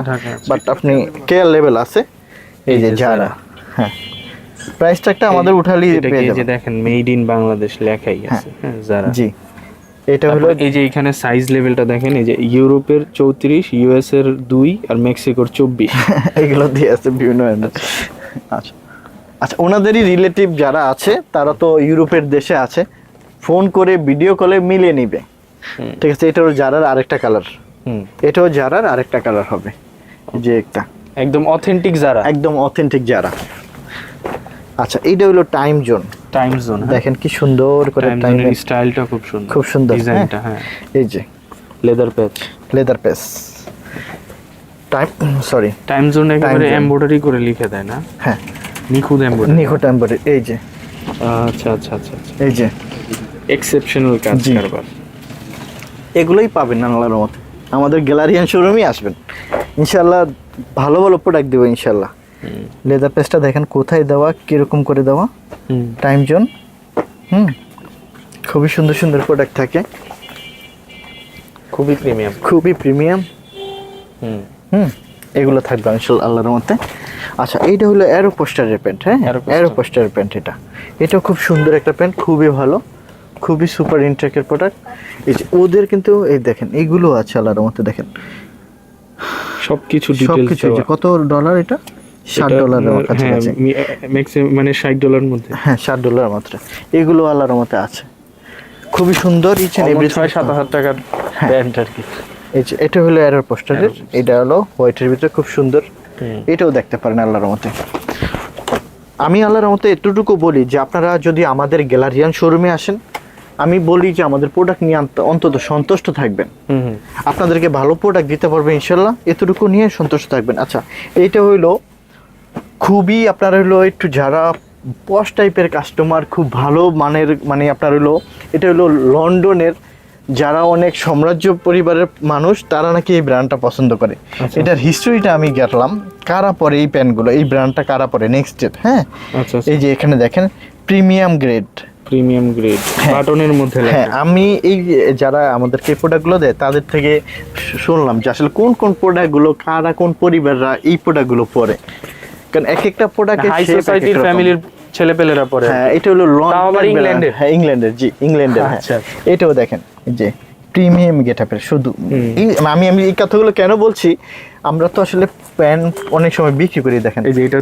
বাট আপনি কেয়ার লেভেল আছে। এই যে জারা, হ্যাঁ প্রাইসটা একটা আমাদের উঠালি পেয়ে এই যে যাবেন। দেখেন মেড ইন বাংলাদেশ লেখাই আছে, হ্যাঁ যারা। জি এটা হলো, এই যে এখানে সাইজ লেভেলটা দেখেন, এই যে ইউরোপের 34, ইউএস এর 2 আর মেক্সিকোর 24। এগুলো দিয়ে আছে বিভিন্ন। আচ্ছা আচ্ছা, ওনাদেরই রিলেটিভ যারা আছে তারা তো ইউরোপের দেশে আছে, ফোন করে ভিডিও কলে মিলিয়ে নিবে, ঠিক আছে? এটাও জারার আরেকটা কালার, এটাও জারার আরেকটা কালার হবে, যে একটা একদম অথেন্টিক যারা, একদম অথেন্টিক জারা। আচ্ছা এইটা হলো টাইম জোন, টাইম জোন। দেখেন কি সুন্দর করে টাইম টাইম জোনের স্টাইলটা খুব সুন্দর, খুব সুন্দর ডিজাইনটা। হ্যাঁ এই যে লেদার প্যাচ, লেদার পেস, টাইম সরি টাইম জোন একেবারে zone। এমব্রয়ডারি করে লিখে দেয় না? হ্যাঁ নিখুঁত এমব্রয়ডারি। নিখুঁত এমব্রয়ডারি। এই যে আচ্ছা আচ্ছা আচ্ছা আচ্ছা, এই যে এক্সেপশনাল কাজ জি। কারবার। এগুলোই পাবেন না আল্লাহর মতে, আমাদের গ্যালারিয়ান শোরুমই আসবেন ইনশাল্লাহ, ভালো ভালো প্রোডাক্ট দেবো ইনশাল্লাহ। লেদার পেসটা দেখেন কোথায় দেওয়া, কিরকম করে দেওয়া, টাইম জোন। খুবই সুন্দর সুন্দর প্রোডাক্ট থাকে, খুবই প্রিমিয়াম। খুবই প্রিমিয়াম। এগুলো থাকবে ইনশাল্লাহ আল্লাহর মতে। আচ্ছা এইটা হলো অ্যারো পোস্টারের প্যান্ট, হ্যাঁ অ্যারো পোস্টারের প্যান্ট। এটাও খুব সুন্দর একটা প্যান্ট, খুবই ভালো, খুবই সুপার ইনটেকের প্রোডাক্ট। এই যে ওদের কিন্তু এই দেখেন এইগুলো আছে আল্লাহর মতে, দেখেন সবকিছু সব ডিটেইলস কিছু। কত ডলার এটা? $60 কাছাকাছি, ম্যাক্সিমাম মানে $60 মধ্যে। হ্যাঁ $60 মাত্র। এগুলো আল্লাহর মতে আছে, খুবই সুন্দর। ইচ এন্ড এভরি 6-7 হাজার টাকার প্যান্ট আর কি। এই যে এটা হলো অ্যারো পোস্টারের, এটা হলো হোয়াইটের ভিতরে খুব সুন্দর। এটাও দেখতে পারেন আল্লাহর মতে। আমি আল্লাহর মতে এতটুকু বলি যে আপনারা যদি আমাদের গ্যালারিয়ান শোরুমে আসেন, আমি বলি যে আমাদের প্রোডাক্ট নিয়ে অন্তত সন্তুষ্ট থাকবেন, আপনাদেরকে ভালো প্রোডাক্ট দিতে পারবে ইনশাল্লাহ, এতটুকু নিয়ে সন্তুষ্ট থাকবেন। আচ্ছা, এইটা হইলো খুবই আপনার হইলো একটু যারা পশ টাইপের কাস্টমার, খুব ভালো মানের, মানে আপনার হইলো এটা হইলো লন্ডনের যারা অনেক সাম্রাজ্য পরিবারের মানুষ, তারা নাকি এই ব্র্যান্ডটা পছন্দ করে। এটার হিস্ট্রিটা আমি গেলাম, কারা পরে এই প্যান্টগুলো, এই ব্র্যান্ডটা কারা পরে নেক্সটের। হ্যাঁ, এই যে এখানে দেখেন প্রিমিয়াম গ্রেড বাটনের মধ্যে হ্যাঁ, আমি এই যারা আমাদেরকে এই প্রোডাক্টগুলো দেয় তাদের থেকে শুনলাম যে আসলে কোন কোন প্রোডাক্টগুলো কারা, কোন পরিবাররা এই প্রোডাক্টগুলো পরে, কারণ এক একটা প্রোডাক্টের হাই সোসাইটির ফ্যামিলির ছেলেপেলেরা পরে। হ্যাঁ, এটা হলো ইংল্যান্ডের। হ্যাঁ, ইংল্যান্ডের, জি ইংল্যান্ডের। আচ্ছা, এটাও দেখেন যে প্রিমিয়াম গেটআপের। শুধু আমি এই কথাগুলো কেন বলছি, আমরা তো আসলে প্যান্ট অনেক সময় বিক্রি করি, দেখেন এই যে এটা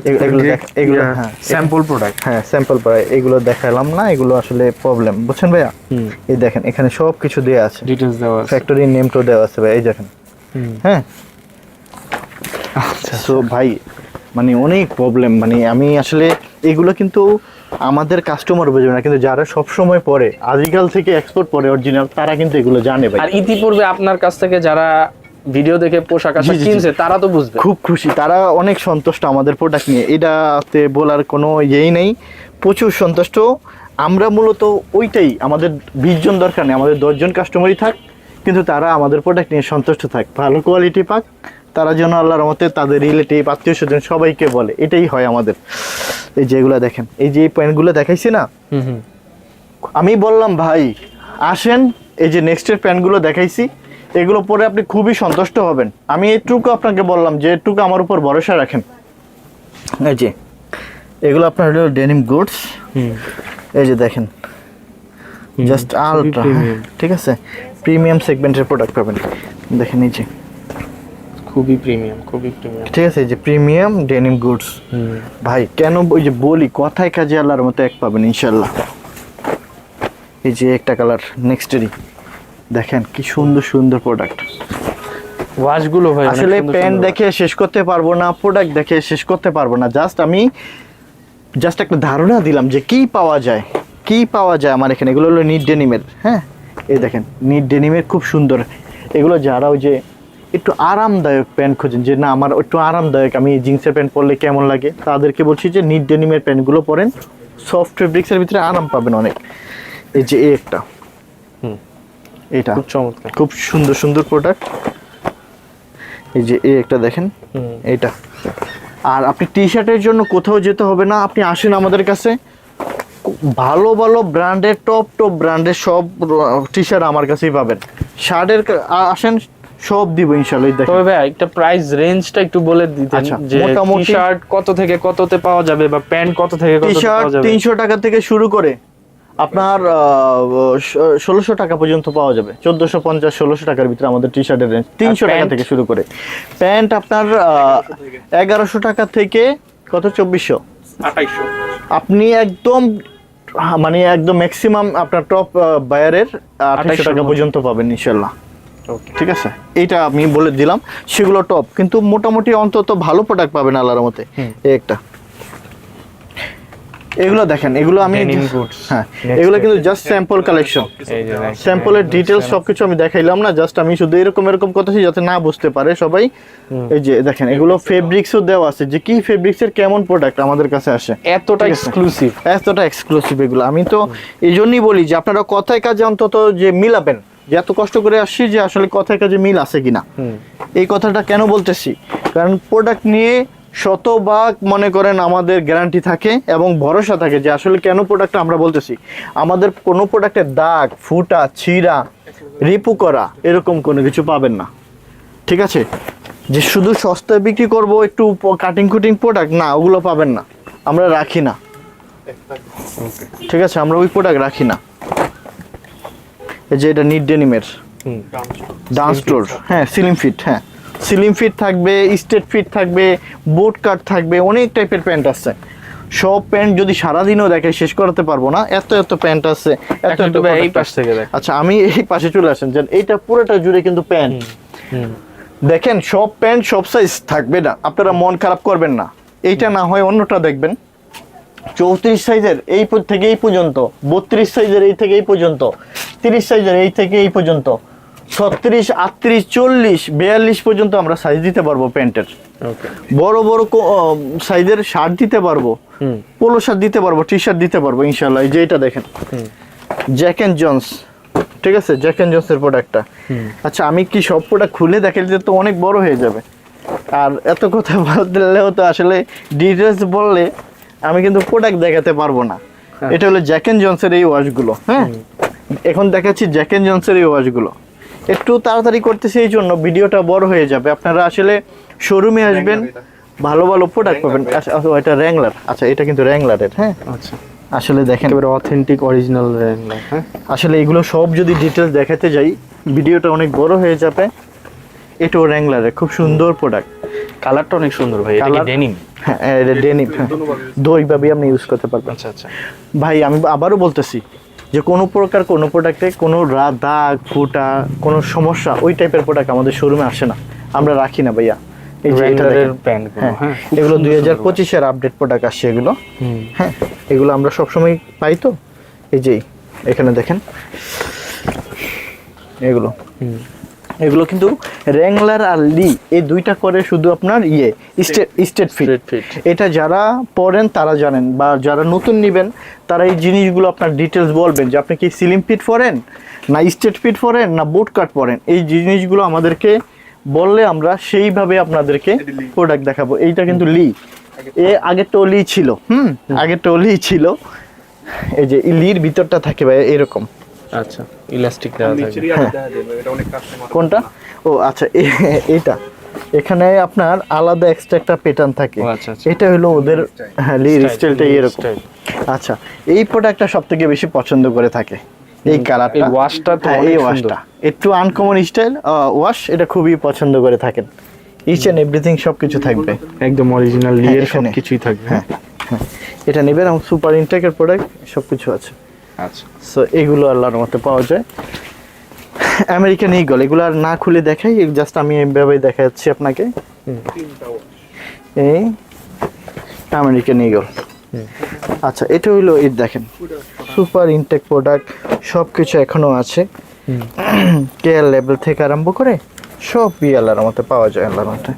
এগুলো হ্যাঁ স্যাম্পল প্রোডাক্ট, হ্যাঁ স্যাম্পল প্রোডাক্ট, এগুলো দেখালাম না, এগুলো আসলে প্রবলেম, বুঝছেন ভাইয়া? এই দেখেন এখানে সব কিছু দেওয়া আছে, ডিটেইলস দেওয়া আছে, ফ্যাক্টরি নেমটাও দেওয়া আছে ভাই, এই দেখেন। হ্যাঁ, আচ্ছা সো ভাই মানে অনেক প্রবলেম, মানে আমি আসলে এগুলো কিন্তু আমাদের কাস্টমার বুঝবে না, কিন্তু যারা সব সময় পরে আজকাল থেকে এক্সপোর্ট করে অরিজিনাল, তারা কিন্তু এগুলো জানে ভাই। আর ইতিপূর্বে আপনার কাছ থেকে যারা ভিডিও দেখে পোশাক আশাক কিনছে তারা তো বুঝবে, খুব খুশি, তারা অনেক সন্তুষ্ট আমাদের প্রোডাক্ট নিয়ে, এটাতে বলার কোনো ইয়েই নেই, প্রচুর সন্তুষ্ট আমরা। মূলত ওইটাই, আমাদের 20 জন দরকার নেই, আমাদের 10 জন কাস্টমারই থাক, কিন্তু তারা আমাদের প্রোডাক্ট নিয়ে সন্তুষ্ট থাক, ভালো কোয়ালিটি পাক, তারা যেন আল্লাহর রহমতে তাদের রিলেটিভ আত্মীয় স্বজন সবাইকে বলে, এটাই হয় আমাদের। এই যেগুলো দেখেন, এই যে প্যান্টগুলো দেখাইছি না, আমি বললাম ভাই আসেন, এই যে নেক্সটের প্যান্টগুলো দেখাইছি, এগুলো পরে আপনি খুবই সন্তুষ্ট হবেন। আমি এইটুকু আপনাকে বললাম যে এটুকু আমার উপর ভরসা রাখেন। এই যে এগুলো আপনার হলো ডেনিম গুডস, এই যে দেখেন জাস্ট আলট্রা, ঠিক আছে, প্রিমিয়াম সেগমেন্টের প্রোডাক্ট পাবেন, দেখেন এই যে খুবই প্রিমিয়াম, ঠিক আছে, এই যে প্রিমিয়াম ডেনিম গুডস। ভাই কেন ওই যে বলি, কথায় কাজে আল্লাহর মতো এক পাবেন ইনশাল্লাহ। এই যে একটা কালার নেক্সটেরই, দেখেন কি সুন্দর সুন্দর প্রোডাক্ট। ওয়াশগুলো ভাই আসলে প্যান্ট দেখে শেষ করতে পারবো না, প্রোডাক্ট দেখে শেষ করতে পারবো না, আমি জাস্ট একটা ধারণা দিলাম যে কি পাওয়া যায় আমার এখানে। এগুলো হলো নিট ডেনিমের। হ্যাঁ, এই দেখেন নিট ডেনিমের খুব সুন্দর এগুলো। যারা ওই যে একটু আরামদায়ক প্যান্ট খোঁজেন, যে না আমার একটু আরামদায়ক, আমি জিন্সের প্যান্ট পরলে কেমন লাগে, তাদেরকে বলছি যে নিট ডেনিমের প্যান্টগুলো পরেন, সফট ফেব্রিক্সের ভিতরে আরাম পাবেন অনেক। এই যে একটা, এটা খুব চমৎকার, খুব সুন্দর সুন্দর প্রোডাক্ট। এই যে একটা দেখেন, এইটা। আর আপনি টি শার্টের জন্য কোথাও যেতে হবে না, আপনি আসেন আমাদের কাছে, ভালো ভালো ব্র্যান্ডের টপ ব্র্যান্ডের সব টি শার্ট আমার কাছেই পাবেন। শার্টের আসেন, সব দিব ইনশাআল্লাহ। তবে ভাই একটা প্রাইস রেঞ্জটা একটু বলে দিতেন, যে টি শার্ট কত থেকে কততে পাওয়া যাবে, বা প্যান্ট কত থেকে কততে পাওয়া যাবে? 300 টাকা থেকে শুরু করে আপনার 1600 টাকা পর্যন্ত পাওয়া যাবে। 1450-1600 টাকার ভিতরে আমাদের টি শার্টের রেঞ্জ। 300 টাকা থেকে শুরু করে প্যান্ট আপনার 1100 টাকা থেকে কত 2400 2800। আপনি একদম মানে একদম ম্যাক্সিমাম আপনার টপ বায়ারের 2800 টাকা পর্যন্ত পাবেন ইনশাআল্লাহ। ঠিক আছে, এইটা আমি বলে দিলাম, সেগুলো টপ, কিন্তু মোটামুটি অন্তত ভালো প্রোডাক্ট পাবেন আল্লাহর মতে। একটা এগুলো দেখেন, এগুলো আমি হ্যাঁ, এগুলো কিন্তু জাস্ট স্যাম্পল কালেকশন, স্যাম্পলের ডিটেইলস সবকিছু আমি দেখাইলাম না, জাস্ট আমি শুধু এরকম কথাই যাতে না বুঝতে পারে সবাই। এই যে দেখেন, এগুলো ফেব্রিক্সও দেওয়া আছে, যে কি ফেব্রিক্সের কেমন প্রোডাক্ট আমাদের কাছে আসে, এতটা এক্সক্লুসিভ এগুলো। আমি তো এই জন্যই বলি যে আপনারা কথায় কাজে অন্তত যে মিলাবেন, যে এত কষ্ট করে আসছি যে আসলে কথায় কাজে মিল আছে কিনা। এই কথাটা কেন বলতেছি, কারণ প্রোডাক্ট নিয়ে শতভাগ মনে করেন আমাদের গ্যারান্টি থাকে এবং ভরসা থাকে, যে আসলে কেন প্রোডাক্টটা আমরা বলতেছি, আমাদের কোনো প্রোডাক্টের দাগ, ফুটা, ছিঁড়া, রিপু করা এরকম কোনো কিছু পাবেন না। ঠিক আছে, যে শুধু সস্তায় বিক্রি করব একটু কাটিং কুটিং প্রোডাক্ট, না, ওগুলো পাবেন না, আমরা রাখি না। ঠিক আছে, আমরা ওই প্রোডাক্ট রাখি না। এই যে এটা নিট ডেনিমের ডান্স স্টোর, হ্যাঁ সিলিং ফিট, হ্যাঁ সিলিং ফিট থাকবে, স্ট্রেট ফিট থাকবে, বোট কাট থাকবে, অনেক টাইপের প্যান্ট আছে। সব প্যান্ট যদি সারাদিনও দেখে শেষ করতে পারবো না, এত প্যান্ট আছে, এত এই পাশ থেকে দেখ। আচ্ছা, আমি এই পাশে চলে আসেন, যে এইটা পুরোটা জুড়ে কিন্তু প্যান্ট। দেখেন সব প্যান্ট সব সাইজ থাকবে না, আপনারা মন খারাপ করবেন না, এইটা না হয় অন্যটা দেখবেন, 34 সাইজের এই থেকে এই পর্যন্ত, 32 সাইজের এই থেকে এই পর্যন্ত, 30 সাইজের এই থেকে এই পর্যন্ত, 36, 38, 40, 42 পর্যন্ত আমরা সাইজ দিতে পারবো প্যান্টের। ওকে, বড় বড় সাইজের শার্ট দিতে পারবো, পোলো শার্ট দিতে পারবো, টি শার্ট দিতে পারবো ইনশাল্লাহ। এই যে এটা দেখেন, জ্যাক এন্ড জন্স, ঠিক আছে, জ্যাক এন্ড জন্সের প্রোডাক্টটা। আচ্ছা, আমি কি সব প্রোডাক্ট খুলে দেখাইলে তো অনেক বড় হয়ে যাবে, আর এত কথা বললেও তো আসলে ডিটেলস বললে আমি কিন্তু প্রোডাক্ট দেখাতে পারবো না। এটা হলো জ্যাক এন্ড জন্সের এই ওয়াশগুলো। হ্যাঁ, এখন দেখাচ্ছি জ্যাক এন্ড জন্সের এই ওয়াশগুলো। একটু তাড়াতাড়ি করতেছি এই জন্য ভিডিওটা বড় হয়ে যাবে। আপনারা আসলে শোরুমে আসবেন, ভালো ভালো প্রোডাক্ট পাবেন। আচ্ছা, এটা র্যাংলার। আচ্ছা, এটা কিন্তু র্যাংলারের। হ্যাঁ, আচ্ছা, আসলে দেখেন একেবারে অথেন্টিক অরিজিনাল র্যাংলার। হ্যাঁ, আসলে এগুলো সব যদি ডিটেলস দেখাতে যাই ভিডিওটা অনেক বড় হয়ে যাবে। এটাও র্যাংলারের খুব সুন্দর প্রোডাক্ট, কালারটা অনেক সুন্দর ভাই। এটা কি Colour- ডেনিম? হ্যাঁ, এটা ডেনিম। হ্যাঁ, দুইভাবে আপনি ইউজ করতে পারবেন। আচ্ছা আচ্ছা, ভাই আমি আবারও বলতেছি যে কোনো প্রকার কোনো প্রোডাক্টে কোনো দাগ ফুটা কোনো সমস্যা ওই টাইপের প্রোডাক্ট আমাদের শোরুমে আসে না, আমরা রাখি না ভাইয়া। এই যে এটা র্যাংলারের দেখেন, প্যান্ট গুলো। হ্যাঁ, হ্যাঁ, এগুলো 2025-এর আপডেট প্রোডাক্ট আসছে এগুলো। হ্যাঁ, এগুলো আমরা সবসময় পাই। তো এই যে এখানে দেখেন এগুলো, এগুলো কিন্তু র্যাংলার আর লি এই দুইটা করে শুধু আপনার স্টেট ফিট। এটা যারা পরেন তারা জানেন, বা যারা নতুন নেবেন তারা এই জিনিসগুলো আপনার ডিটেলস বলবেন যে আপনি কি স্লিম ফিট পরেন, না স্টেট ফিট পরেন, না বুট কাট পরেন। এই জিনিসগুলো আমাদেরকে বললে আমরা সেইভাবে আপনাদেরকে প্রোডাক্ট দেখাবো। এইটা কিন্তু লি, আগেরটাও লি ছিল। আগেরটাও লি ছিল। এই যে লির ভিতরটা থাকে ভাই এরকম। আচ্ছা, ইলাস্টিক দেওয়া থাকে। কোনটা? ও আচ্ছা, এটা এখানে আপনার আলাদা এক্সট্রা একটা প্যাটার্ন থাকে। ও আচ্ছা আচ্ছা, এটা হলো ওদের, হ্যাঁ, লির স্টাইলটা এরকম। আচ্ছা, এই প্রোডাক্টটা সবথেকে বেশি পছন্দ করে থাকে এই কালারটা। এই ওয়াশটা তো হ্যাঁ, অনেক এই সুন্দর। ওয়াশটা একটু আনকমন স্টাইল ওয়াশ, এটা খুবই পছন্দ করে থাকেন। ইচ এন্ড এভরিথিং সবকিছু থাকবে একদম অরিজিনাল হ্যাঁ, লিয়ের এখানে। সবকিছুই থাকবে। হ্যাঁ, হ্যাঁ, এটা নেবেন। এবং সুপার ইনটেকের প্রোডাক্ট সবকিছু আছে। আচ্ছা, সো এগুলো আল্লাহর মতে পাওয়া যায়। আমেরিকান ঈগল এগুলো আর না খুলে দেখাই, জাস্ট আমি এইভাবে দেখাচ্ছি আপনাকে। এই আমেরিকান ঈগল। আচ্ছা, এটা হইলো এই দেখেন সুপার ইনটেক প্রোডাক্ট, সব কিছু এখনো আছে। কেয়ার লেভেল থেকে আরম্ভ করে সব আল্লাহর মতে পাওয়া যায়। আল্লাহর মতে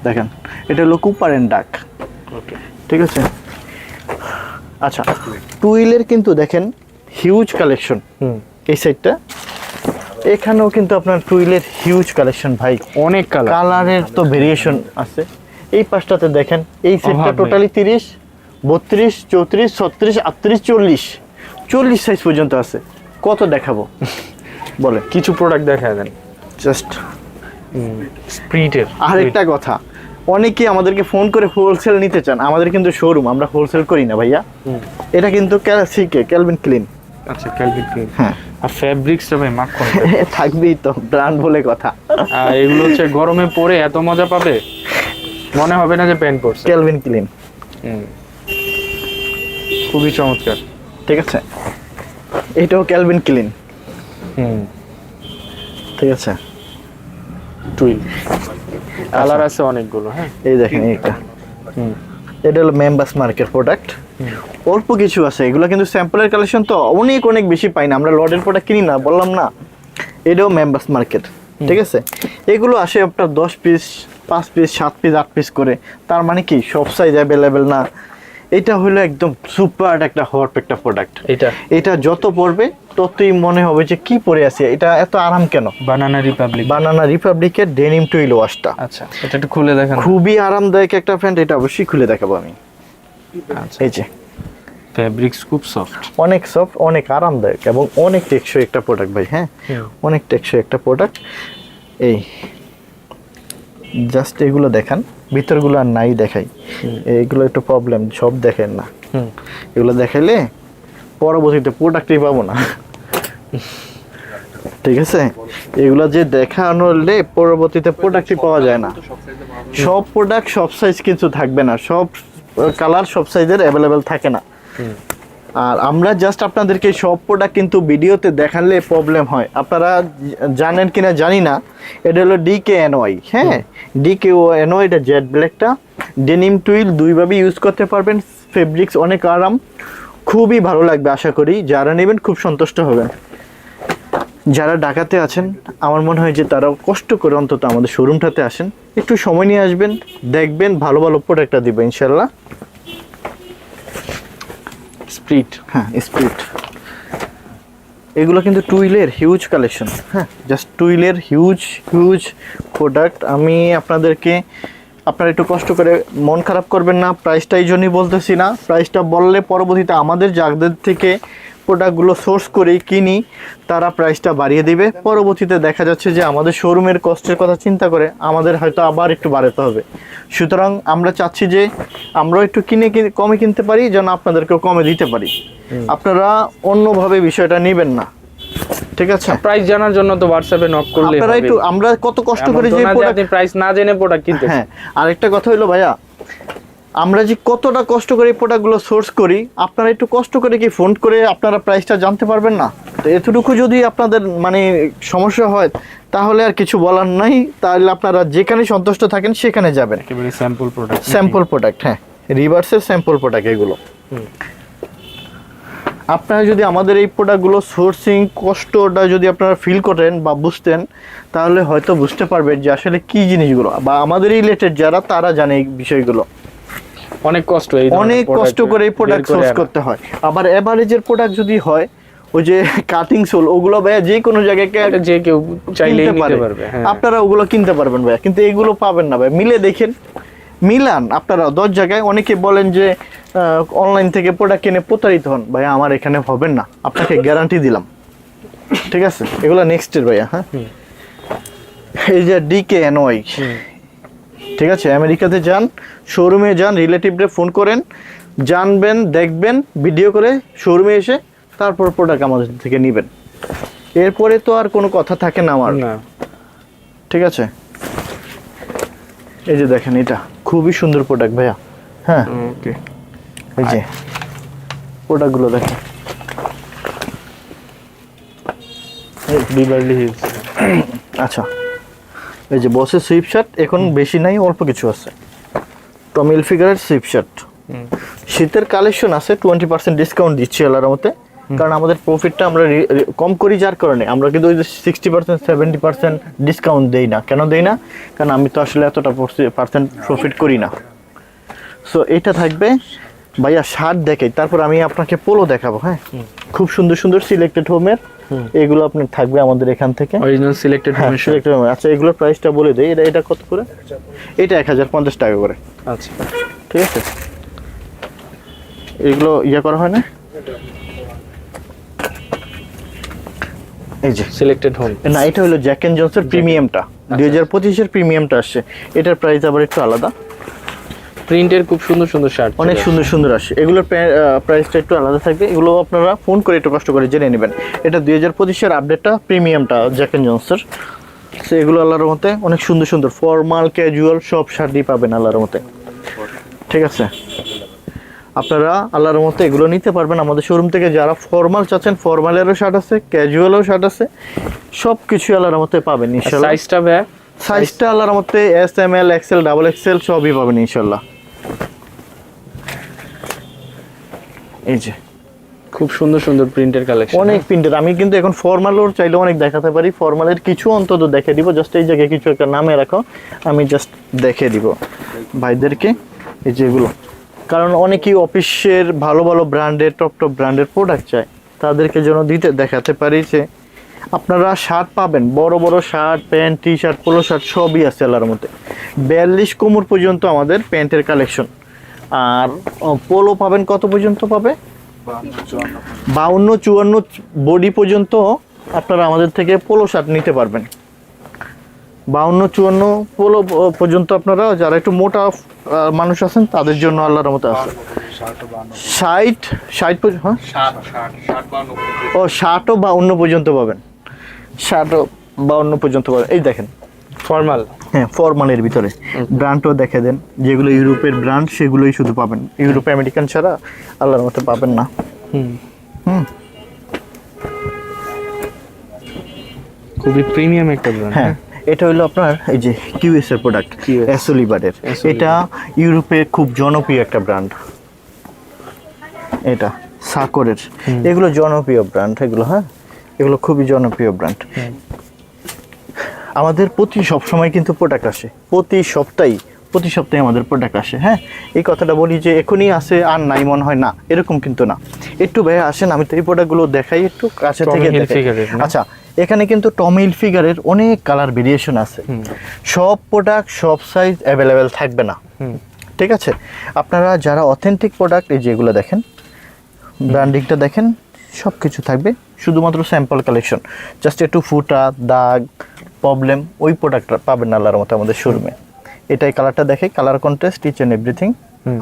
দেখেন, এটা হলো কুপার এন্ড ডাক। ওকে, ঠিক আছে। আচ্ছা, টুইলের কিন্তু দেখেন হিউজ কালেকশন। এই সাইডটা এখানেও কিন্তু আপনার টুইলের হিউজ কালেকশন ভাই, অনেক কালার। কালারের তো ভেরিয়েশন আছে। এই পাশটাতে দেখেন, এই সেটটা অভাব নেই। টোটালি 30, 32, 34, 36, 38, 40 সাইজ পর্যন্ত আছে। কত দেখাবো বলে? কিছু প্রোডাক্ট দেখায় দেন জাস্ট। স্প্রিটের। আরেকটা কথা, অনেকে আমাদেরকে ফোন করে হোলসেল নিতে চান, আমাদের কিন্তু শোরুম, আমরা হোলসেল করি না ভাইয়া। এটা কিন্তু ক্যালভিন ক্লিন। আচ্ছা, ক্যালভিন ক্লিন। হ্যাঁ, আর ফেব্রিক্সটা ভাই মাখন। থাকবেই তো, ব্র্যান্ড বলে কথা। আর এগুলো হচ্ছে গরমে পরে এত মজা পাবে, মনে হবে না যে প্যান্ট পরছে। ক্যালভিন ক্লিন খুবই চমৎকার। ঠিক আছে, এটাও ক্যালভিন ক্লিন। ঠিক আছে, টুইল কালার আছে অনেকগুলো। হ্যাঁ, এই দেখেন এইটা, এটা হলো মেম্বার্স মার্কের প্রোডাক্ট। অল্প কিছু আছে, এগুলো কিন্তু স্যাম্পলের কালেকশন, তো অনেক অনেক বেশি পাই না আমরা, লটের প্রোডাক্ট কিনি না, বললাম না। এটাও মেম্বার্স মার্কেট। ঠিক আছে, এগুলো আসে আপনার 10 পিস, 5 পিস, 7 পিস, 8 পিস করে। তার মানে কি সব সাইজ অ্যাভেলেবেল না। এটা হলো একদম সুপার একটা হট একটা প্রোডাক্ট। এটা যত পরবে ততই মনে হবে যে কি পরে আছে, এটা এত আরাম কেন। বানানা রিপাবলিক। বানানা রিপাবলিকের ডেনিম টুইল ওয়াশটা। আচ্ছা, এটা একটু খুলে দেখান। খুবই আরামদায়ক একটা প্যান্ট, এটা অবশ্যই খুলে দেখাবো আমি। আচ্ছা, এই যে ফেব্রিক্স খুব সফট, অনেক সফট, অনেক আরামদায়ক এবং অনেক টেকসই একটা প্রোডাক্ট ভাই। হ্যাঁ, অনেক টেকসই একটা প্রোডাক্ট। এই জাস্ট এগুলো দেখান, ভিতরগুলো আর নাই দেখাই। এইগুলো একটু প্রবলেম, সব দেখেন না। এগুলো দেখাইলে পরবর্তীতে প্রোডাক্টই পাবো না। ঠিক আছে, এগুলো যে দেখানো হলে পরবর্তীতে প্রোডাক্টই পাওয়া যায় না। সব প্রোডাক্ট সব সাইজ কিছু থাকবে না, সব কালার সব সাইজের অ্যাভেলেবেল থাকে না। আর আমরা জাস্ট আপনাদেরকে সব প্রোডাক্ট কিন্তু ভিডিওতে দেখালে প্রবলেম হয়। আপনারা জানেন কিনা জানি না, এটা হলো DKNY। হ্যাঁ, DKNY, এটা জেড ব্ল্যাকটা ডেনিম টুইল দুইভাবে ইউজ করতে পারবেন। ফেব্রিক্স, অনেক আরাম, খুবই ভালো লাগবে। আশা করি যারা নেবেন খুব সন্তুষ্ট হবেন। যারা ঢাকাতে আছেন আমার মনে হয় যে তারাও কষ্ট করে অন্তত আমাদের শোরুমটাতে আসেন, একটু সময় নিয়ে আসবেন, দেখবেন, ভালো ভালো প্রোডাক্টটা দিবে ইনশাল্লাহ। স্প্রিট, হ্যাঁ স্পিরিট, এগুলো কিন্তু টুইলের হিউজ কালেকশন। হ্যাঁ, জাস্ট টুইলের হিউজ হিউজ প্রোডাক্ট। আমি আপনাদেরকে, আপনারা একটু কষ্ট করে মন খারাপ করবেন না, প্রাইসটা এই জন্যই বলতেছি না। প্রাইসটা বললে পরবর্তীতে আমাদের যাদের থেকে প্রোডাক্টগুলো সোর্স করে কিনি তারা প্রাইসটা বাড়িয়ে দিবে। পরবর্তীতে দেখা যাচ্ছে যে আমাদের শোরুমের কষ্টের কথা চিন্তা করে আমাদের হয়তো আবার একটু বাড়াতে হবে। সুতরাং আমরা চাচ্ছি যে আমরাও একটু কমে কিনতে পারি, যেন আপনাদেরকেও কমে দিতে পারি। আপনারা অন্যভাবে বিষয়টা নেবেন না, ঠিক আছে? প্রাইস জানার জন্য তো হোয়াটসঅ্যাপে নক করলে আপনারা একটু, আমরা কত কষ্ট করে যে আপনি প্রাইস না জেনে প্রোডাক্ট কিনতে। হ্যাঁ, আরেকটা কথা হলো ভাইয়া, আমরা যে কতটা কষ্ট করে এই প্রোডাক্টগুলো সোর্স করি, আপনারা একটু কষ্ট করে কি ফোন করে আপনারা প্রাইসটা জানতে পারবেন না? তো এতটুকু যদি আপনাদের মানে সমস্যা হয় তাহলে আর কিছু বলার নাই, তাহলে আপনারা যেখানে সন্তুষ্ট থাকেন সেখানে যাবেন। একেবারে স্যাম্পল প্রোডাক্ট, স্যাম্পল প্রোডাক্ট, হ্যাঁ রিভার্সের স্যাম্পল প্রোডাক্ট এগুলো। আপনারা যদি আমাদের এই প্রোডাক্টগুলো সোর্সিং কষ্টটা যদি আপনারা ফিল করেন বা বুঝতেন, তাহলে হয়তো বুঝতে পারবেন যে আসলে কি জিনিসগুলো, বা আমাদের রিলেটেড যারা তারা জানে এই বিষয়গুলো। অনেক কষ্ট, অনেক কষ্ট করে এই প্রোডাক্ট সোর্স করতে হয়। আবার এভারেজের প্রোডাক্ট যদি হয়, ওই যে কাটিং সোল, ওগুলো ভাইয়া যে কোনো জায়গায় যে কেউ চাইলেই নিতে পারবে, আপনারা ওগুলো কিনতে পারবেন ভাইয়া, কিন্তু এগুলো পাবেন না ভাই। মিলে দেখেন, মিলান আপনারা 10 জায়গায়। অনেকে বলেন যে অনলাইন থেকে প্রোডাক্ট কিনে প্রতারিত হন, ভাইয়া আমার এখানে হবেন না, আপনাকে গ্যারান্টি দিলাম, ঠিক আছে? এগুলো নেক্সটের ভাইয়া। হ্যাঁ, এই যে DKNY, ঠিক আছে? আমেরিকাতে যান, শোরুমে যান, রিলেটিভরে ফোন করেন, জানবেন, দেখবেন, ভিডিও করে শোরুমে এসে তারপর প্রোডাক্ট আমাদের থেকে নেবেন। এরপরে তো আর কোনো কথা থাকে না আমার, ঠিক আছে? এই যে দেখেন, এটা খুবই সুন্দর প্রোডাক্ট ভাইয়া। হ্যাঁ, ওকে, এই যে প্রোডাক্টগুলো দেখেন, বিভারলি হিলস। আচ্ছা, এই যে বসের সুইপ শার্ট, এখন বেশি নাই, অল্প কিছু আছে। টমি হিলফিগারের সুইপ শার্ট, শীতের কালেকশন আছে, 20% ডিসকাউন্ট দিচ্ছি আল্লাহর মতে। কারণ আমাদের প্রফিটটা আমরা কম করি, যার কারণে আমরা কিন্তু ওই যে 60% 70% ডিসকাউন্ট দেই না। কেন দেই না? কারণ আমি তো আসলে এতটা পার্সেন্ট প্রফিট করি না। সো এটা থাকবে ভাইয়া। শার্ট দেখাই, তারপর আমি আপনাকে পোলো দেখাবো। হ্যাঁ, খুব সুন্দর সুন্দর সিলেক্টেড হোমের এগুলো আপনার থাকবে আমাদের এখান থেকে, অরিজিনাল সিলেক্টেড হোমের সিলেক্টেড হোমের। আচ্ছা, এগুলোর প্রাইসটা বলে দেই। এটা কত করে? এটা 1050 টাকা করে। আচ্ছা, ঠিক আছে? এগুলো ইয়া করা হয় না, এই যে সিলেক্টেড হোম। না, এটা হলো জ্যাক এন্ড জনসের প্রিমিয়ামটা, 2025-এর প্রিমিয়ামটা আসছে। এটার প্রাইস আবার একটু আলাদা। প্রিন্টের খুব সুন্দর সুন্দর শার্ট, অনেক সুন্দর সুন্দর আসে। এগুলোর প্রাইসটা একটু আলাদা থাকবে। এগুলো আপনারা ফোন করে একটু কষ্ট করে জেনে নেবেন। এটা 2025-এর আপডেটটা, প্রিমিয়ামটা জ্যাক এন্ড জনসের। সো এগুলো আল্লাহর মতে অনেক সুন্দর সুন্দর ফর্মাল ক্যাজুয়াল সব শার্টই পাবেন আল্লাহর মতে, ঠিক আছে? আপনারা আল্লাহর মতে এগুলো নিতে পারবেন আমাদের শোরুম থেকে। যারা ফর্মাল চাচ্ছেন, ফর্মালেরও শার্ট আছে, ক্যাজুয়ালও শার্ট আছে, সব কিছু আল্লাহর মতে পাবেন ইনশাআল্লাহ। সাইজটা ভাই, সাইজটা আল্লাহর মতে S, M, L, XL, XXL সবই পাবেন ইনশাআল্লাহ। এই যে খুব সুন্দর সুন্দর প্রিন্টের কালেকশন, অনেক প্রিন্টের। আমি কিন্তু এখন ফর্মালও চাইলে অনেক দেখাতে পারি। ফর্মালের কিছু অন্তত দেখে দিব, জাস্ট এই জায়গায় কিছু একটা নামে রাখো, আমি জাস্ট দেখে দিব ভাইদেরকে এই যেগুলো। কারণ অনেকেই অফিসের ভালো ভালো ব্র্যান্ডের, টপ টপ ব্র্যান্ডের প্রোডাক্ট চায়, তাদেরকে যেন দেখাতে পারি যে আপনারা শার্ট পাবেন, বড় বড় shirt, pant, T shirt, polo shirt সবই আছে আল্লাহর মতে। 42 কোমর পর্যন্ত আমাদের প্যান্টের কালেকশন। আর পোলো পাবেন কত পর্যন্ত? পাবে 52-54 বডি পর্যন্ত আপনারা আমাদের থেকে পোলো শার্ট নিতে পারবেন। 52-54 পোলো পর্যন্ত আপনারা, যারা একটু মোটা মানুষ আছেন তাদের জন্য আল্লাহর মতো আছে। 60 পর্যন্ত, হ্যাঁ 60-52 পর্যন্ত পাবেন। 60-52 পর্যন্ত পাবেন। এই দেখেন ফর্মাল, হ্যাঁ ফরমালের ভিতরে ব্র্যান্ডও দেখে দেন, যেগুলো ইউরোপের ব্র্যান্ড সেগুলোই শুধু পাবেন, ইউরোপ আমেরিকান ছাড়া আল্লাহর মতো পাবেন না। খুবই প্রিমিয়াম একটা ব্র্যান্ড। হ্যাঁ, এটা হলো আপনার এই যে কিউএস এর প্রোডাক্ট, এসোলিবারের। এটা ইউরোপে খুব জনপ্রিয় একটা ব্র্যান্ড। এটা সাকরের, এগুলো জনপ্রিয় ব্র্যান্ড, এগুলো হ্যাঁ এগুলো খুবই জনপ্রিয় ব্র্যান্ড। আমাদের সবসময় কিন্তু প্রোডাক্ট আসে, প্রতি সপ্তাহে আমাদের প্রোডাক্ট আসে। হ্যাঁ, এই কথাটা বলি যে এখনই আসে আর নাই মনে হয় না, এরকম কিন্তু না। একটু ভাইয়া আসেন, আমি তো এই প্রোডাক্টগুলো দেখাই একটু কাছে থেকে দেখাই। আচ্ছা, এখানে কিন্তু টমি হিলফিগারের অনেক কালার ভেরিয়েশন আছে। সব প্রোডাক্ট সব সাইজ অ্যাভেলেবেল থাকবে না, ঠিক আছে? আপনারা যারা অথেন্টিক প্রোডাক্ট, এই যেগুলো দেখেন, ব্র্যান্ডিংটা দেখেন, সব কিছু থাকবে, শুধুমাত্র স্যাম্পল কালেকশন। জাস্ট একটু ফুটা দাগ প্রবলেম ওই প্রোডাক্টটা পাবেন না আল্লাহর মতো আমাদের শোরুমে। এটাই কালারটা দেখে, colour contrast each and everything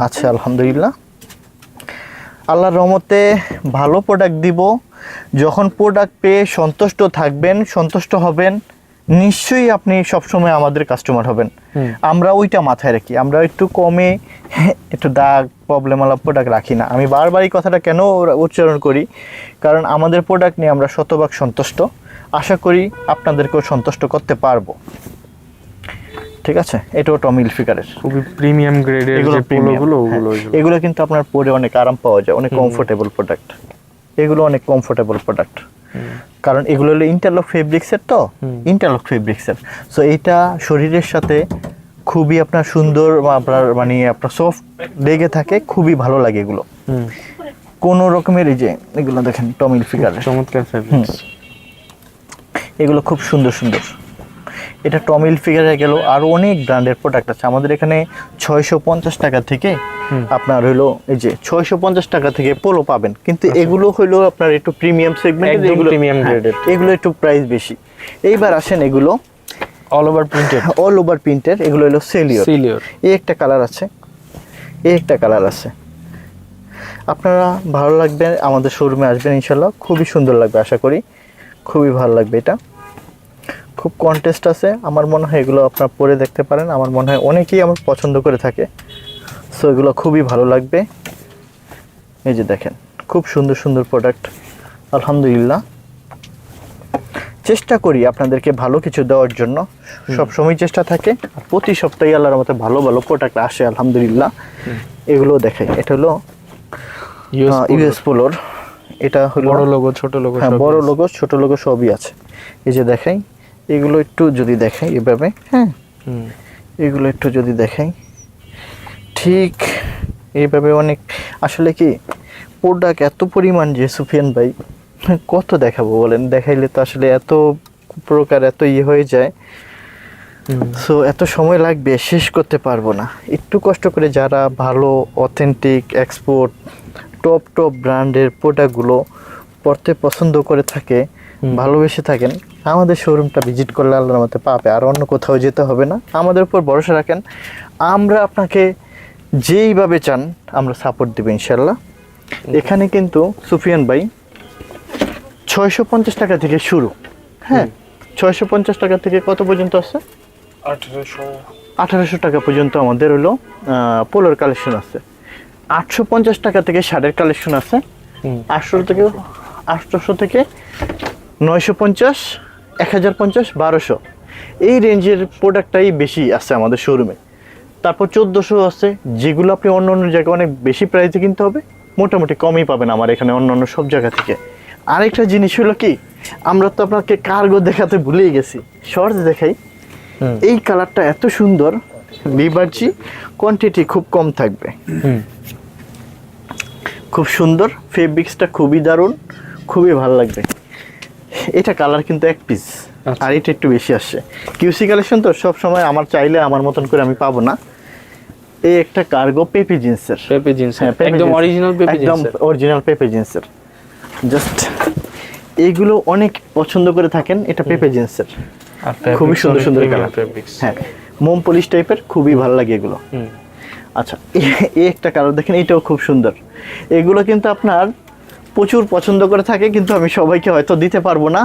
আছে আলহামদুলিল্লাহ। আল্লাহর রহমতে ভালো প্রোডাক্ট দিব। যখন প্রোডাক্ট পেয়ে সন্তুষ্ট থাকবেন, সন্তুষ্ট হবেন, নিশ্চয়ই আপনি সবসময় আমাদের কাস্টমার হবেন। আমরা ওইটা মাথায় রাখি, আমরা একটু কমে একটু দাগ প্রবলেমওয়ালা প্রোডাক্ট রাখি না। আমি বারবার এই কথাটা কেন উচ্চারণ করি, কারণ আমাদের প্রোডাক্ট নিয়ে আমরা শতভাগ সন্তুষ্ট। আশা করি আপনাদেরকেও সন্তুষ্ট করতে পারবো, ঠিক আছে? এটাও টমি হিলফিগারের খুবই প্রিমিয়াম গ্রেডের যে পোলোগুলো, এগুলো কিন্তু আপনার পরে অনেক আরাম পাওয়া যায়, অনেক কমফোর্টেবল প্রোডাক্ট। এগুলো অনেক কমফোর্টেবল প্রোডাক্ট, কারণ এগুলো হলো ইন্টারলক ফেব্রিক্সের, তো ইন্টারলক ফেব্রিক্সের। সো এইটা শরীরের সাথে খুবই আপনার সুন্দর, আপনার মানে আপনার সফট লেগে থাকে, খুবই ভালো লাগে এগুলো। কোনো রকমের এই যে এগুলো দেখেন টমি হিলফিগারের চমৎকার ফেব্রিক্স, এগুলো খুব সুন্দর সুন্দর। এটা টমি হিলফিগারে গেল, আরও অনেক ব্র্যান্ডের প্রোডাক্ট আছে আমাদের এখানে। 650 টাকা থেকে আপনার হইলো এই যে 650 টাকা থেকে পোলো পাবেন, কিন্তু এগুলো হইলো আপনার একটু প্রিমিয়াম সেগমেন্টের, এগুলো প্রিমিয়াম গ্রেডের, এগুলো একটু প্রাইস বেশি। এইবার আসেন এগুলো অল ওভার প্রিন্টেড, এগুলো হলো সেলিওর। এই একটা কালার আছে, এই একটা কালার আছে। আপনারা ভালো লাগবে, আমাদের শোরুমে আসবেন ইনশাল্লাহ, খুবই সুন্দর লাগবে, আশা করি খুবই ভালো লাগবে। এটা খুব কন্টেস্ট আছে, আমার মনে হয় এগুলো আপনারা পরে দেখতে পারেন। আমার মনে হয় অনেকেই আমার পছন্দ করে থাকে, সো এগুলো খুবই ভালো লাগবে। এই যে দেখেন, খুব সুন্দর সুন্দর প্রোডাক্ট আলহামদুলিল্লাহ। চেষ্টা করি আপনাদেরকে ভালো কিছু দেওয়ার জন্য, সবসময় চেষ্টা থাকে। আর প্রতি সপ্তাহে আল্লাহর মতো ভালো ভালো প্রোডাক্ট আসে আলহামদুলিল্লাহ। এগুলো দেখাই, এটা হলো ইউএস পোলোর। এটা হলো বড় লোগো ছোট লোগো, হ্যাঁ বড় লোগো ছোট লোগো সবই আছে। এই যে দেখাই, এগুলো একটু যদি দেখাই এভাবে, হ্যাঁ এগুলো একটু যদি দেখাই ঠিক এইভাবে, অনেক আসলে কি প্রোডাক্ট এত পরিমাণ যে সুফিয়ান ভাই কত দেখাবো বলেন, দেখাইলে তো আসলে এত প্রকার এত হয়ে যায়। সো এত সময় লাগবে, শেষ করতে পারবো না। একটু কষ্ট করে যারা ভালো অথেন্টিক এক্সপোর্ট টপ ব্র্যান্ডের প্রোডাক্টগুলো পড়তে পছন্দ করে থাকে, ভালোবেসে থাকেন, আমাদের শোরুমটা ভিজিট করলে আল্লাহর মতে পাবে, আর অন্য কোথাও যেতে হবে না। আমাদের উপর ভরসা রাখেন, আমরা আপনাকে যেইভাবে চান আমরা সাপোর্ট দেবো ইনশাল্লাহ। এখানে কিন্তু সুফিয়ান ভাই 650 টাকা থেকে শুরু, হ্যাঁ 650 টাকা থেকে কত পর্যন্ত আছে? 1800 টাকা পর্যন্ত আমাদের হলো পোলোর কালেকশন আছে। 850 টাকা থেকে শার্টের কালেকশন আছে। 800 থেকে 950, 1050, 1200 এই রেঞ্জের প্রোডাক্টটাই বেশি আছে আমাদের শোরুমে। তারপর 1400 আছে, যেগুলো আপনি অন্য অন্য জায়গায় অনেক বেশি প্রাইসে কিনতে হবে, মোটামুটি কমই পাবেন আমার এখানে অন্য অন্য সব জায়গা থেকে। আরেকটা জিনিস হলো কি, আমরা তো আপনাকে কার্গো দেখাতে ভুলেই গেছি, শর্টস দেখাই। এই কালারটা এত সুন্দর, লিবার্জি, কোয়ান্টিটি খুব কম থাকবে, খুব সুন্দর, ফেব্রিক্সটা খুবই দারুণ, খুবই ভালো লাগবে। এটা কালার কিন্তু এক পিস, আর এটা একটু বেশি আসছে। কিউসি কালেকশন তো সব সময় আমার চাইলে আমার মতন করে আমি পাবো না। এই একটা কার্গো পেপি জিন্সের, একদম অরিজিনাল পেপি জিন্স, একদম অরিজিনাল পেপি জিন্সের। জাস্ট এইগুলো অনেক পছন্দ করে থাকেন, এটা পেপি জিন্সের, খুবই সুন্দর সুন্দর কালার, হ্যাঁ মোম পলিশ টাইপের, খুবই ভালো লাগে এগুলো। আচ্ছা, এই একটা কালার দেখেন, এটাও খুব সুন্দর। এগুলো কিন্তু আপনার প্রচুর পছন্দ করে থাকে, কিন্তু আমি সবাইকে হয়তো দিতে পারবো না।